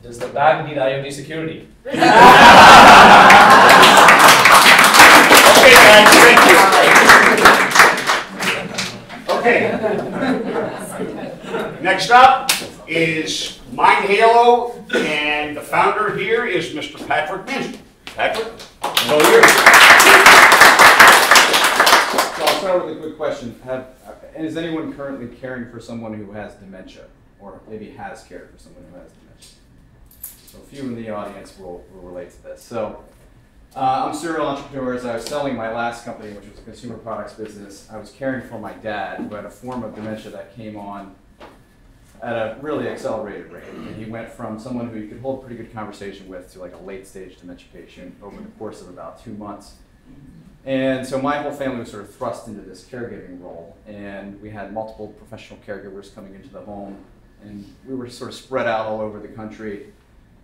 Does the bag need IoT security? Okay, guys, thank you. Okay. Next up is Mind Halo, and the founder here is Mr. Patrick Minster. Patrick? So I'll start with a quick question. Is anyone currently caring for someone who has dementia, or maybe has cared for someone who has dementia? So a few in the audience will relate to this. So I'm a serial entrepreneur. As I was selling my last company, which was a consumer products business, I was caring for my dad, who had a form of dementia that came on at a really accelerated rate. And he went from someone who you could hold a pretty good conversation with to like a late stage dementia patient over the course of about 2 months. And so my whole family was sort of thrust into this caregiving role, and we had multiple professional caregivers coming into the home, and we were sort of spread out all over the country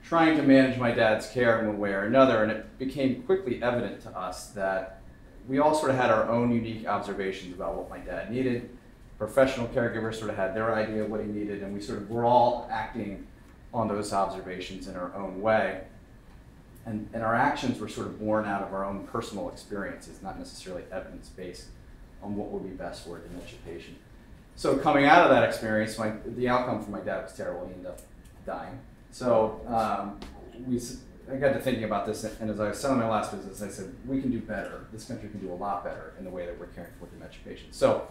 trying to manage my dad's care in one way or another. And it became quickly evident to us that we all sort of had our own unique observations about what my dad needed. Professional caregivers sort of had their idea of what he needed, and we sort of were all acting on those observations in our own way. And our actions were sort of born out of our own personal experiences, not necessarily evidence-based on what would be best for a dementia patient. So coming out of that experience, the outcome for my dad was terrible. He ended up dying. So I got to thinking about this, and as I was selling my last business, I said, we can do better. This country can do a lot better in the way that we're caring for dementia patients. So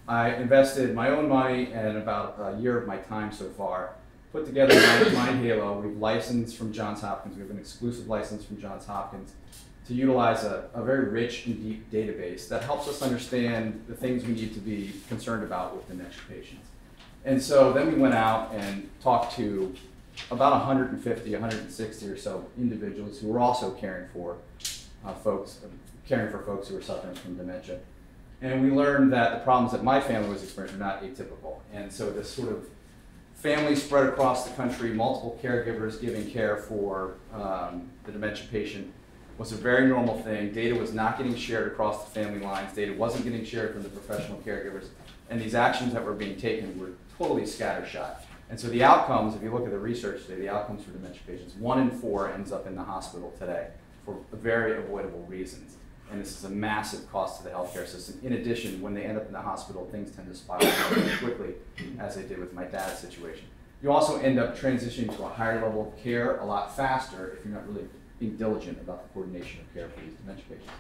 I invested my own money and about a year of my time so far, put together MindHalo. We've licensed from Johns Hopkins. We have an exclusive license from Johns Hopkins to utilize a very rich and deep database that helps us understand the things we need to be concerned about with dementia patients. And so then we went out and talked to about 150, 160 or so individuals who were also caring for folks who were suffering from dementia. And we learned that the problems that my family was experiencing were not atypical. And so this sort of family spread across the country, multiple caregivers giving care for the dementia patient was a very normal thing. Data was not getting shared across the family lines. Data wasn't getting shared from the professional caregivers. And these actions that were being taken were totally scattershot. And so the outcomes, if you look at the research today, the outcomes for dementia patients, 1 in 4 ends up in the hospital today for very avoidable reasons. And this is a massive cost to the healthcare system. In addition, when they end up in the hospital, things tend to spiral very quickly, as they did with my dad's situation. You also end up transitioning to a higher level of care a lot faster if you're not really being diligent about the coordination of care for these dementia patients.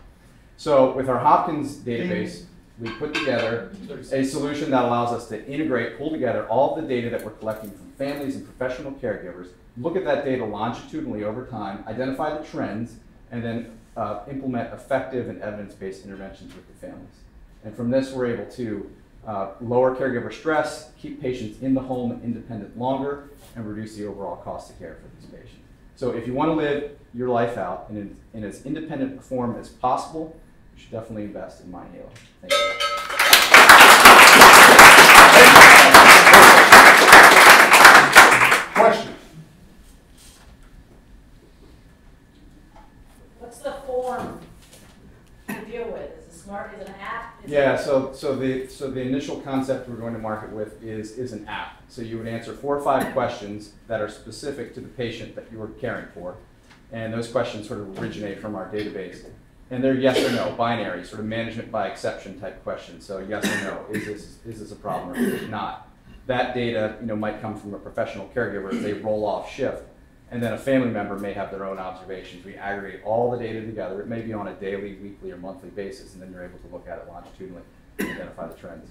So with our Hopkins database, we put together a solution that allows us to integrate, pull together all of the data that we're collecting from families and professional caregivers, look at that data longitudinally over time, identify the trends, and then implement effective and evidence-based interventions with the families. And from this, we're able to lower caregiver stress, keep patients in the home independent longer, and reduce the overall cost of care for these patients. So if you want to live your life out in as independent a form as possible, you should definitely invest in MindHalo. Thank you. Question? What's the form to deal with? Is it smart? Is it an app? Yeah, so the initial concept we're going to market with is an app. So you would answer 4 or 5 questions that are specific to the patient that you are caring for. And those questions sort of originate from our database. And they're yes or no, binary, sort of management by exception type questions. So yes or no, is this a problem or is it not? That data might come from a professional caregiver as they roll off shift. And then a family member may have their own observations. We aggregate all the data together. It may be on a daily, weekly, or monthly basis, and then you're able to look at it longitudinally and identify the trends.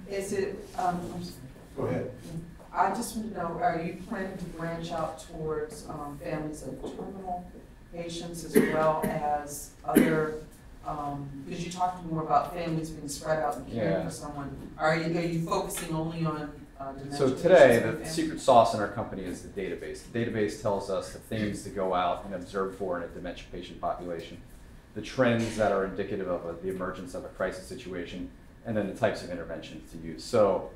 Is it, Go ahead. I just want to know, are you planning to branch out towards families of terminal patients as well as other, because you talked more about families being spread out and caring for someone. Are you focusing only on dementia? So today, the secret sauce in our company is the database. The database tells us the things to go out and observe for in a dementia patient population, the trends that are indicative of the emergence of a crisis situation, and then the types of interventions to use. So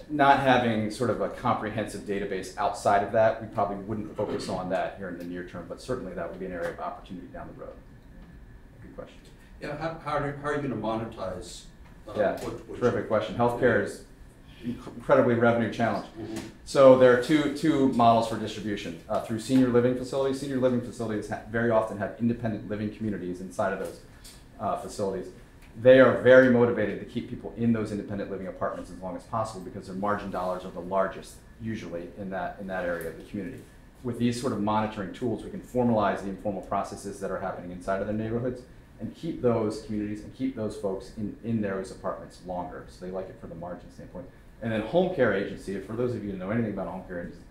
not having sort of a comprehensive database outside of that, we probably wouldn't focus on that here in the near term, but certainly that would be an area of opportunity down the road. Good question. Yeah, how are you going to monetize? Terrific question. Healthcare is incredibly revenue challenged. So there are two models for distribution. Through senior living facilities. Senior living facilities very often have independent living communities inside of those facilities. They are very motivated to keep people in those independent living apartments as long as possible because their margin dollars are the largest usually in that area of the community. with these sort of monitoring tools, we can formalize the informal processes that are happening inside of their neighborhoods and keep those communities and keep those folks in those apartments longer. So they like it from the margin standpoint. And then home care agency, for those of you who know anything about home care agency,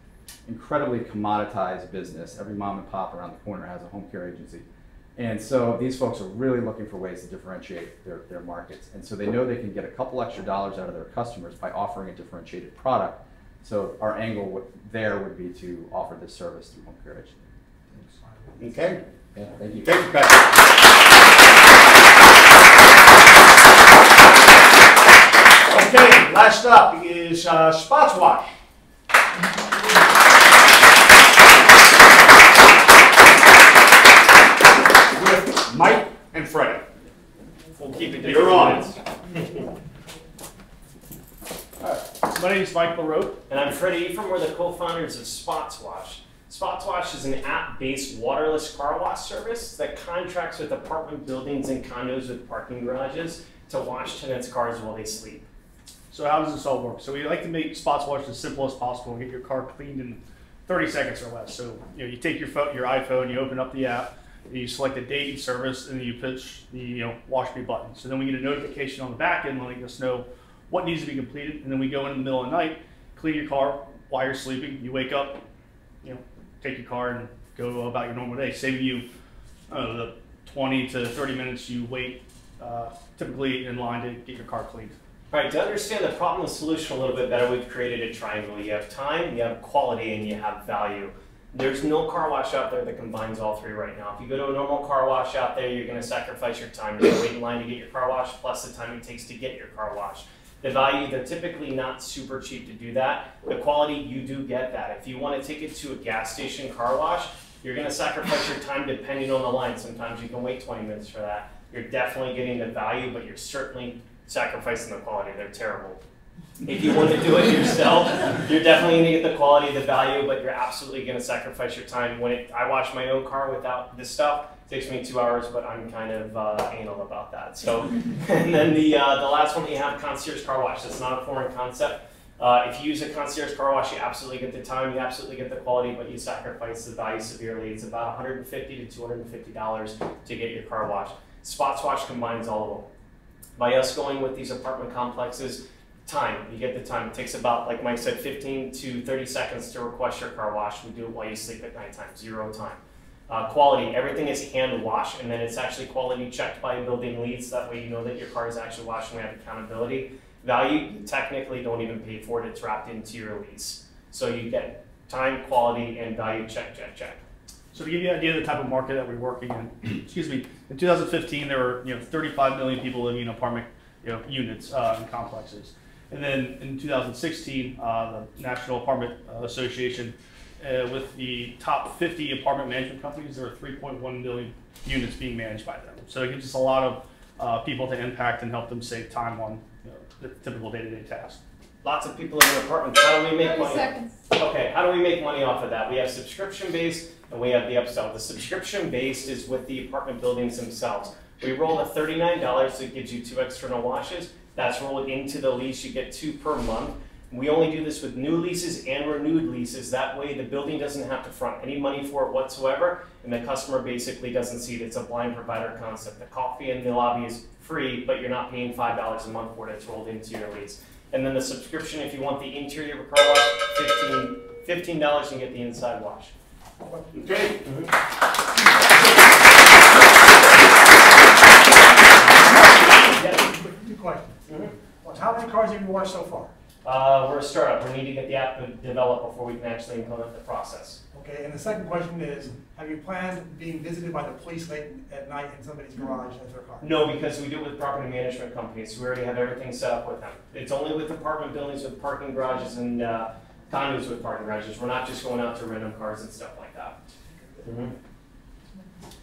incredibly commoditized business. Every mom and pop around the corner has a home care agency. And so these folks are really looking for ways to differentiate their markets. And so they know they can get a couple extra dollars out of their customers by offering a differentiated product. So our angle there would be to offer this service through home care agency. Okay. Yeah, thank you. Thank you, Patrick. Okay, last up is SpotsWash. With Mike and Freddie. We'll keep it. You're on. My name is Mike LaRoe. And I'm Freddie Ephraim. We're the co-founders of SpotsWash. SpotsWash is an app-based waterless car wash service that contracts with apartment buildings and condos with parking garages to wash tenants' cars while they sleep. So how does this all work? So we like to make SpotsWash as simple as possible and get your car cleaned in 30 seconds or less. So you take your iPhone, you open up the app, you select the date and service, and then you push the wash me button. So then we get a notification on the back end letting us know what needs to be completed, and then we go in the middle of the night, clean your car while you're sleeping. You wake up, take your car and go about your normal day, saving you the 20 to 30 minutes you wait typically in line to get your car cleaned. All right, to understand the problem and solution a little bit better, we've created a triangle. You have time, you have quality, and you have value. There's no car wash out there that combines all three right now. If you go to a normal car wash out there, you're going to sacrifice your time. You're going to wait in line to get your car washed, plus the time it takes to get your car washed. The value, they're typically not super cheap to do that. The quality, you do get that. If you want to take it to a gas station car wash, you're going to sacrifice your time depending on the line. Sometimes you can wait 20 minutes for that. You're definitely getting the value, but you're certainly sacrificing the quality. They're terrible. If you want to do it yourself, you're definitely going to get the quality, the value, but you're absolutely going to sacrifice your time. I wash my own car without this stuff. It takes me 2 hours, but I'm kind of anal about that. So, and then the last one, you have Concierge Carwash. That's not a foreign concept. If you use a Concierge Carwash, you absolutely get the time, you absolutely get the quality, but you sacrifice the value severely. It's about $150 to $250 to get your car washed. SpotsWash combines all of them. By us going with these apartment complexes, time, you get the time. It takes about, like Mike said, 15 to 30 seconds to request your car wash. We do it while you sleep at nighttime, 0 time. Quality, everything is hand washed, and then it's actually quality checked by building leads. That way you know that your car is actually washed and we have accountability. Value, you technically don't even pay for it. It's wrapped into your lease. So you get time, quality, and value check, check, check. So to give you an idea of the type of market that we're working in, excuse me, in 2015 there were 35 million people living in apartment units and complexes. And then in 2016, the National Apartment Association, with the top 50 apartment management companies, there are 3.1 million units being managed by them. So it gives us a lot of people to impact and help them save time on the typical day-to-day tasks. Lots of people live in apartments. How do we make money? 30 seconds. Okay, how do we make money off of that? We have subscription-based and we have the upsell. The subscription-based is with the apartment buildings themselves. We roll the $39, so it gives you 2 external washes. That's rolled into the lease. You get 2 per month. We only do this with new leases and renewed leases. That way the building doesn't have to front any money for it whatsoever, and the customer basically doesn't see it. It's a blind provider concept. The coffee in the lobby is free, but you're not paying $5 a month for it. It's rolled into your lease. And then the subscription, if you want the interior of a car wash, $15 and get the inside wash. Okay. Two questions. Well, how many cars have you washed so far? We're a startup. We need to get the app developed before we can actually implement the process. Okay, and the second question is, have you planned being visited by the police late at night in somebody's garage as their car? No, because we do it with property management companies. We already have everything set up with them. It's only with apartment buildings with parking garages and condos with parking garages. We're not just going out to random cars and stuff like that.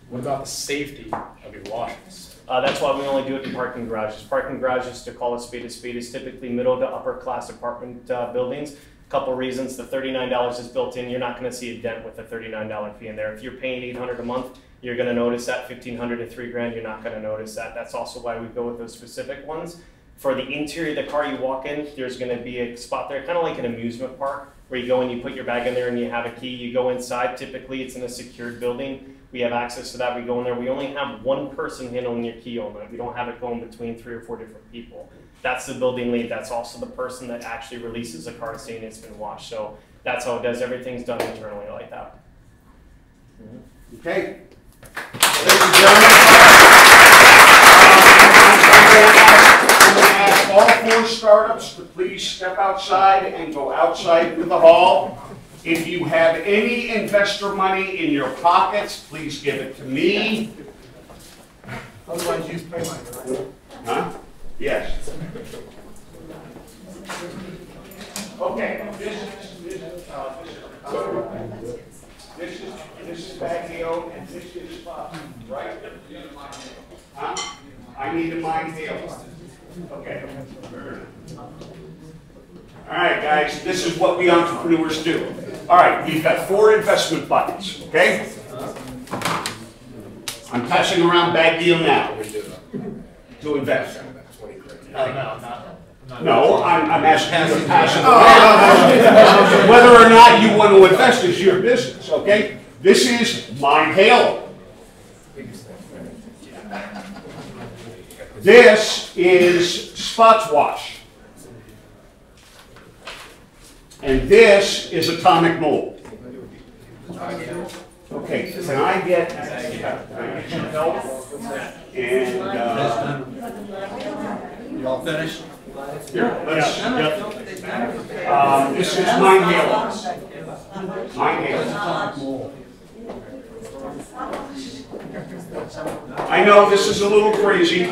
What about the safety of your washes? That's why we only do it in parking garages. Parking garages, to call a spade, is typically middle to upper class apartment buildings. Couple reasons. The $39 is built in. You're not going to see a dent with the $39 fee in there. If you're paying $800 a month, you're going to notice that. $1,500 to $3,000, you're not going to notice that. That's also why we go with those specific ones. For the interior of the car you walk in, there's going to be a spot there, kind of like an amusement park. where you go and you put your bag in there and you have a key. You go inside. Typically, it's in a secured building. We have access to that. We go in there. We only have one person handling your key on it. We don't have it going between 3 or 4 different people. That's the building lead. That's also the person that actually releases a car saying it's been washed. So that's how it does. Everything's done internally like that. Okay. Ladies and gentlemen, I'm going to ask all 4 startups to please step outside and go outside to the hall. If you have any investor money in your pockets, please give it to me. Otherwise, use pay money, right? Huh? Yes. Okay. This is Baggio and this is right? Huh? I need a Mindgrub. Okay. All right, guys, this is what we entrepreneurs do. All right, we've got 4 investment buckets, okay? I'm passing around Baggio now to invest. No, I'm asking you to pass it around. Whether or not you want to invest is your business, okay? This is Mindgrub. This is SpotsWash. And this is Atomic Mold. Okay, can I get some help? And you all finished? Here, let's. Yep. This is Mindgrub. Mindgrub. I know this is a little crazy.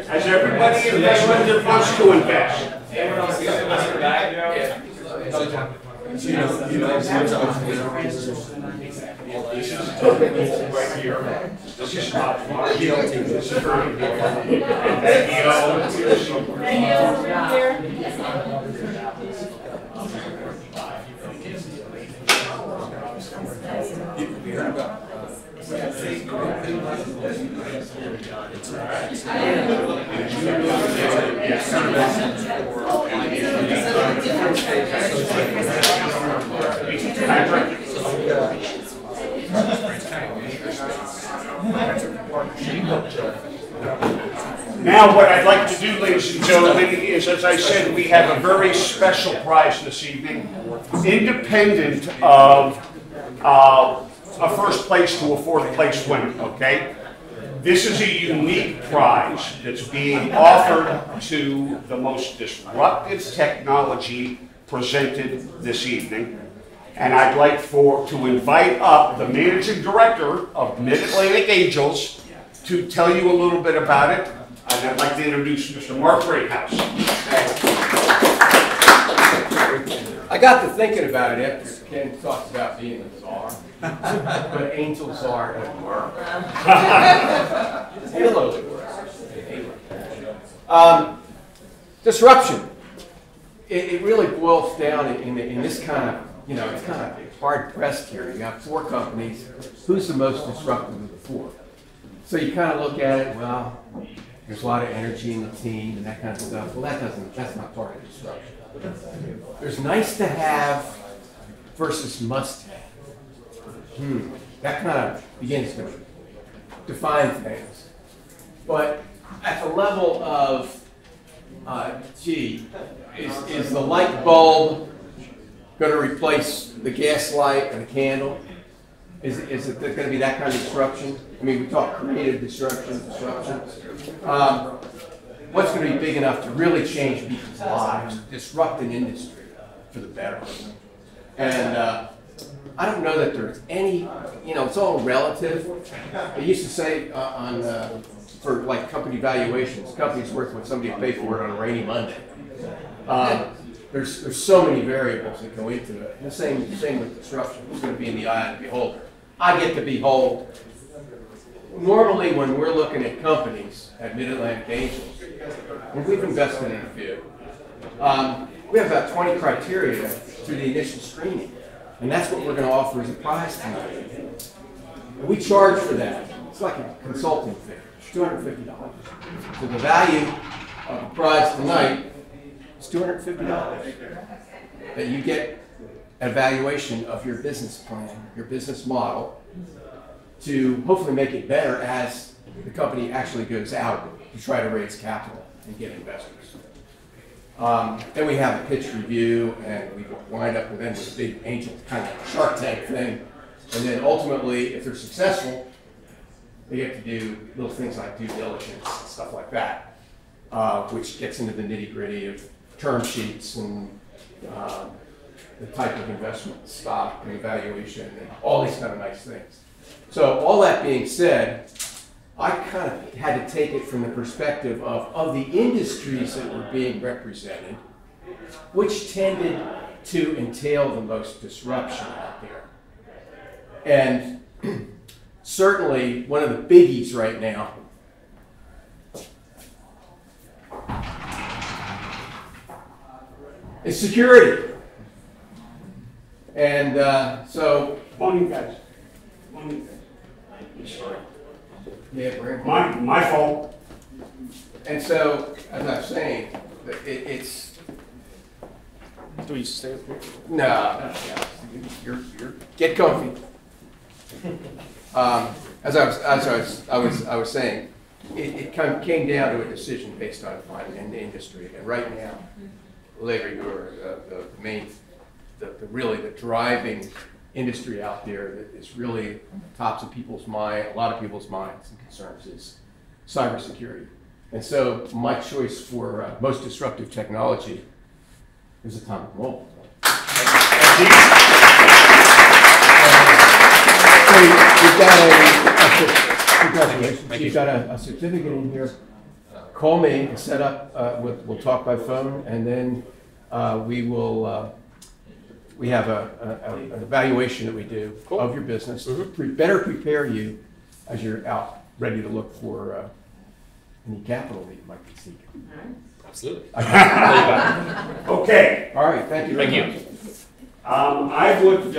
Has everybody invested that wants to invest? Right here. This is Now, what I'd like to do, ladies and gentlemen, is, as I said, we have a very special prize this evening, independent of a first place to a fourth place winner, okay? This is a unique prize that's being offered to the most disruptive technology presented this evening. And I'd like to invite up the managing director of Mid-Atlantic Angels to tell you a little bit about it. And I'd like to introduce Mr. Mark Greathouse. I got to thinking about it after Ken talked about being a czar, but angel czar doesn't work. Halo works. Disruption. It really boils down in this kind of, it's kind of hard pressed here. You got 4 companies. Who's the most disruptive of the 4? So you kind of look at it, well, there's a lot of energy in the team and that kind of stuff. Well, that's not part of disruption. There's nice to have versus must have. That kind of begins to define things. But at the level of, is the light bulb going to replace the gas light and the candle? Is it going to be that kind of disruption? I mean, we talk creative disruption. What's going to be big enough to really change people's lives, disrupt an industry for the better? And I don't know that there's any, it's all relative. They used to say for like company valuations, company's worth what somebody paid for it on a rainy Monday. There's so many variables that go into it. And the same with disruption. It's going to be in the eye of the beholder. I get to behold. Normally, when we're looking at companies at Mid-Atlantic Angels, and we've invested in a few, we have about 20 criteria through the initial screening. And that's what we're going to offer as a prize tonight. And we charge for that. It's like a consulting fee. It's $250. So the value of the prize tonight is $250. That you get an evaluation of your business plan, your business model, to hopefully make it better as the company actually goes out to try to raise capital and get investors. Then we have a pitch review, and we wind up with a big angel kind of Shark Tank thing. And then ultimately, if they're successful, they get to do little things like due diligence and stuff like that, which gets into the nitty-gritty of term sheets and the type of investment, stock, and evaluation, and all these kind of nice things. So all that being said, I kind of had to take it from the perspective of the industries that were being represented, which tended to entail the most disruption out there. And certainly one of the biggies right now is security. And so... Morning, guys. Morning, guys. I'm sorry. Yeah, my fault. And so, as I was saying, it's... Do we stay up here? No. You're get comfy. As I was saying, it kind of came down to a decision based on in the industry. And right now, Larry, you are really the driving industry out there that is really tops of people's mind, a lot of people's minds and concerns is cybersecurity. And so my choice for most disruptive technology is atomic mold. So you've got a certificate in here. Call me and set up. We'll talk by phone, and then we have an evaluation that we do of your business. Better prepare you as you're out ready to look for any capital that you might be seeking. Absolutely. Okay. All right. Thank you very much. I would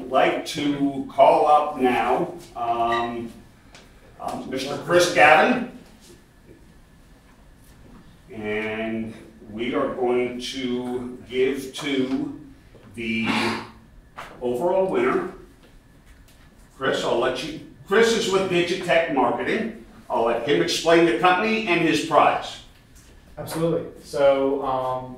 like to call up now Mr. Chris Gavin, and we are going to give to the overall winner. Chris, I'll let you. Chris is with Digitech Marketing. I'll let him explain the company and his prize. Absolutely. So,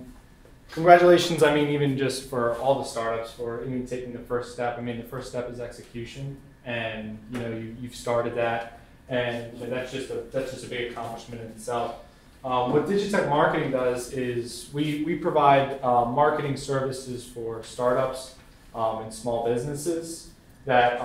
congratulations, I mean, even just for all the startups for even taking the first step. I mean, the first step is execution, and you know, you've started that, and that's just a big accomplishment in itself. What Digitech Marketing does is we provide marketing services for startups and small businesses that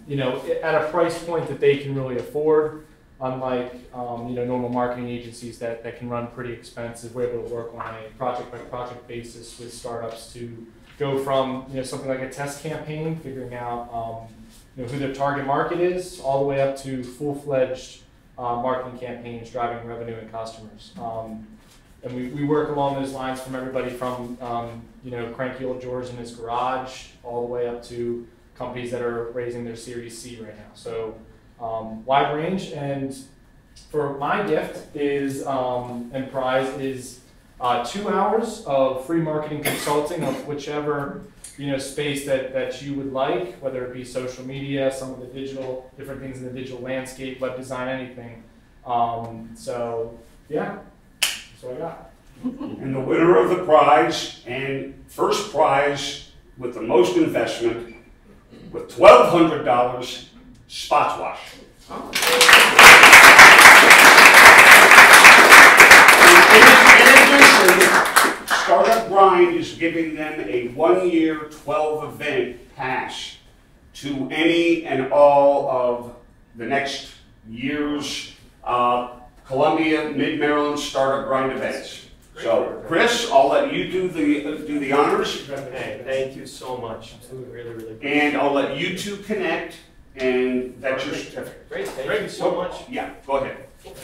you know, at a price point that they can really afford. Unlike you know, normal marketing agencies that can run pretty expensive, we're able to work on a project-by-project basis with startups to go from, you know, something like a test campaign, figuring out you know, who their target market is, all the way up to full-fledged marketing campaigns driving revenue and customers. And we work along those lines from everybody from you know, cranky old George in his garage all the way up to companies that are raising their Series C right now. So. Wide range, and for my gift is and prize is 2 hours of free marketing consulting of whichever, you know, space that you would like, whether it be social media, some of the different things in the digital landscape, web design, anything. So yeah, that's what I got. And the winner of the prize and first prize with the most investment with $1,200. SpotsWash. In addition, Startup Grind is giving them a 1-year, 12-event pass to any and all of the next year's Columbia, Mid-Maryland Startup Grind events. So, Chris, I'll let you do the honors. Hey, thank you so much. Really, really good. And I'll let you two connect. And that's your certificate. Great, thank you so much. Yeah, go ahead. Okay.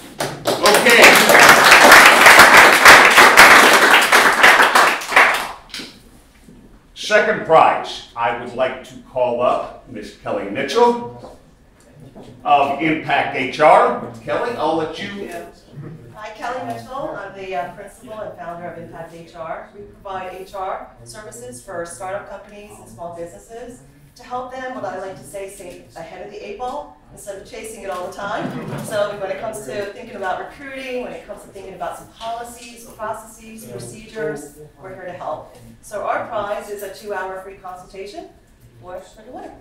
So, second prize, I would like to call up Miss Kelly Mitchell of impactHR. Kelly, I'll let you. Hi, Kelly Mitchell. I'm the principal and founder of impactHR. We provide HR services for startup companies and small businesses to help them, what I like to say, stay ahead of the 8 ball instead of chasing it all the time. So when it comes to thinking about recruiting, when it comes to thinking about some policies, processes, procedures, we're here to help. So our prize is a 2-hour free consultation for the winner.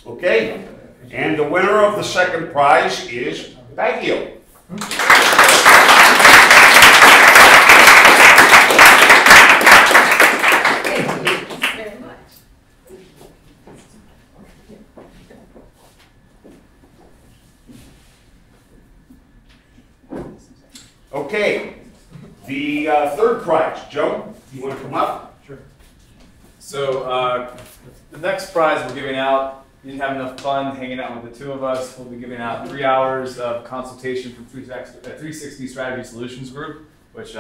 Okay, and the winner of the second prize is Baggio. Okay, the third prize. Joe, you want to come up? Sure. So the next prize we're giving out, you didn't have enough fun hanging out with the two of us. We'll be giving out 3 hours of consultation from 360 Strategy Solutions Group, which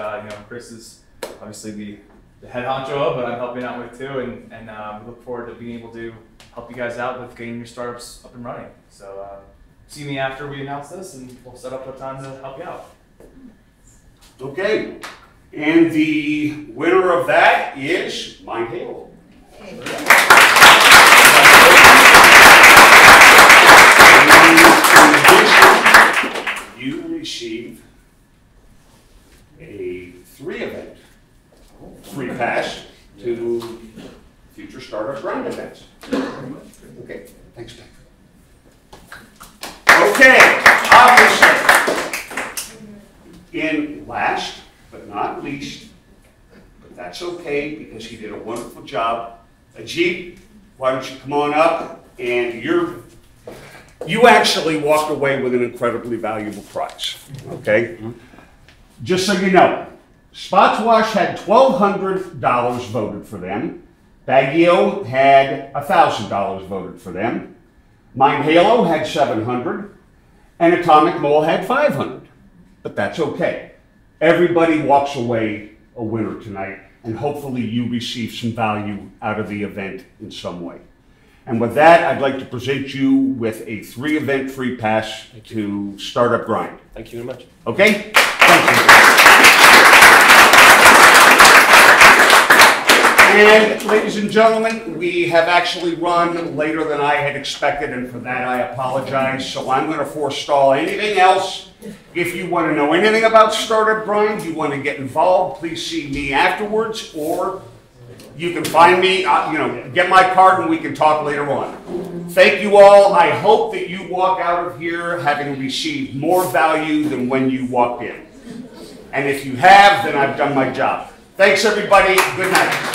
Chris is obviously the head honcho of, but I'm helping out with too, and we look forward to being able to help you guys out with getting your startups up and running. So see me after we announce this, and we'll set up a time to help you out. Okay, and the winner of that is Hannibal. You receive a 3-event free pass to future startup grind events. Okay, thanks, Ben. Okay, obviously, in last but not least, but that's okay because he did a wonderful job. Ajit, why don't you come on up, and you actually walked away with an incredibly valuable prize, okay? Just so you know, SpotsWash had $1,200 voted for them. Baggio had $1,000 voted for them. Mindhalo had $700, and Atomic Mole had $500. But that's okay. Everybody walks away a winner tonight, and hopefully you receive some value out of the event in some way. And with that, I'd like to present you with a 3-event free pass to Startup Grind. Thank you very much. Okay? Thank you. And ladies and gentlemen, we have actually run later than I had expected, and for that I apologize. So I'm going to forestall anything else. If you want to know anything about Startup Grind, you want to get involved, please see me afterwards, or you can find me, get my card and we can talk later on. Thank you all. I hope that you walk out of here having received more value than when you walked in. And if you have, then I've done my job. Thanks, everybody. Good night.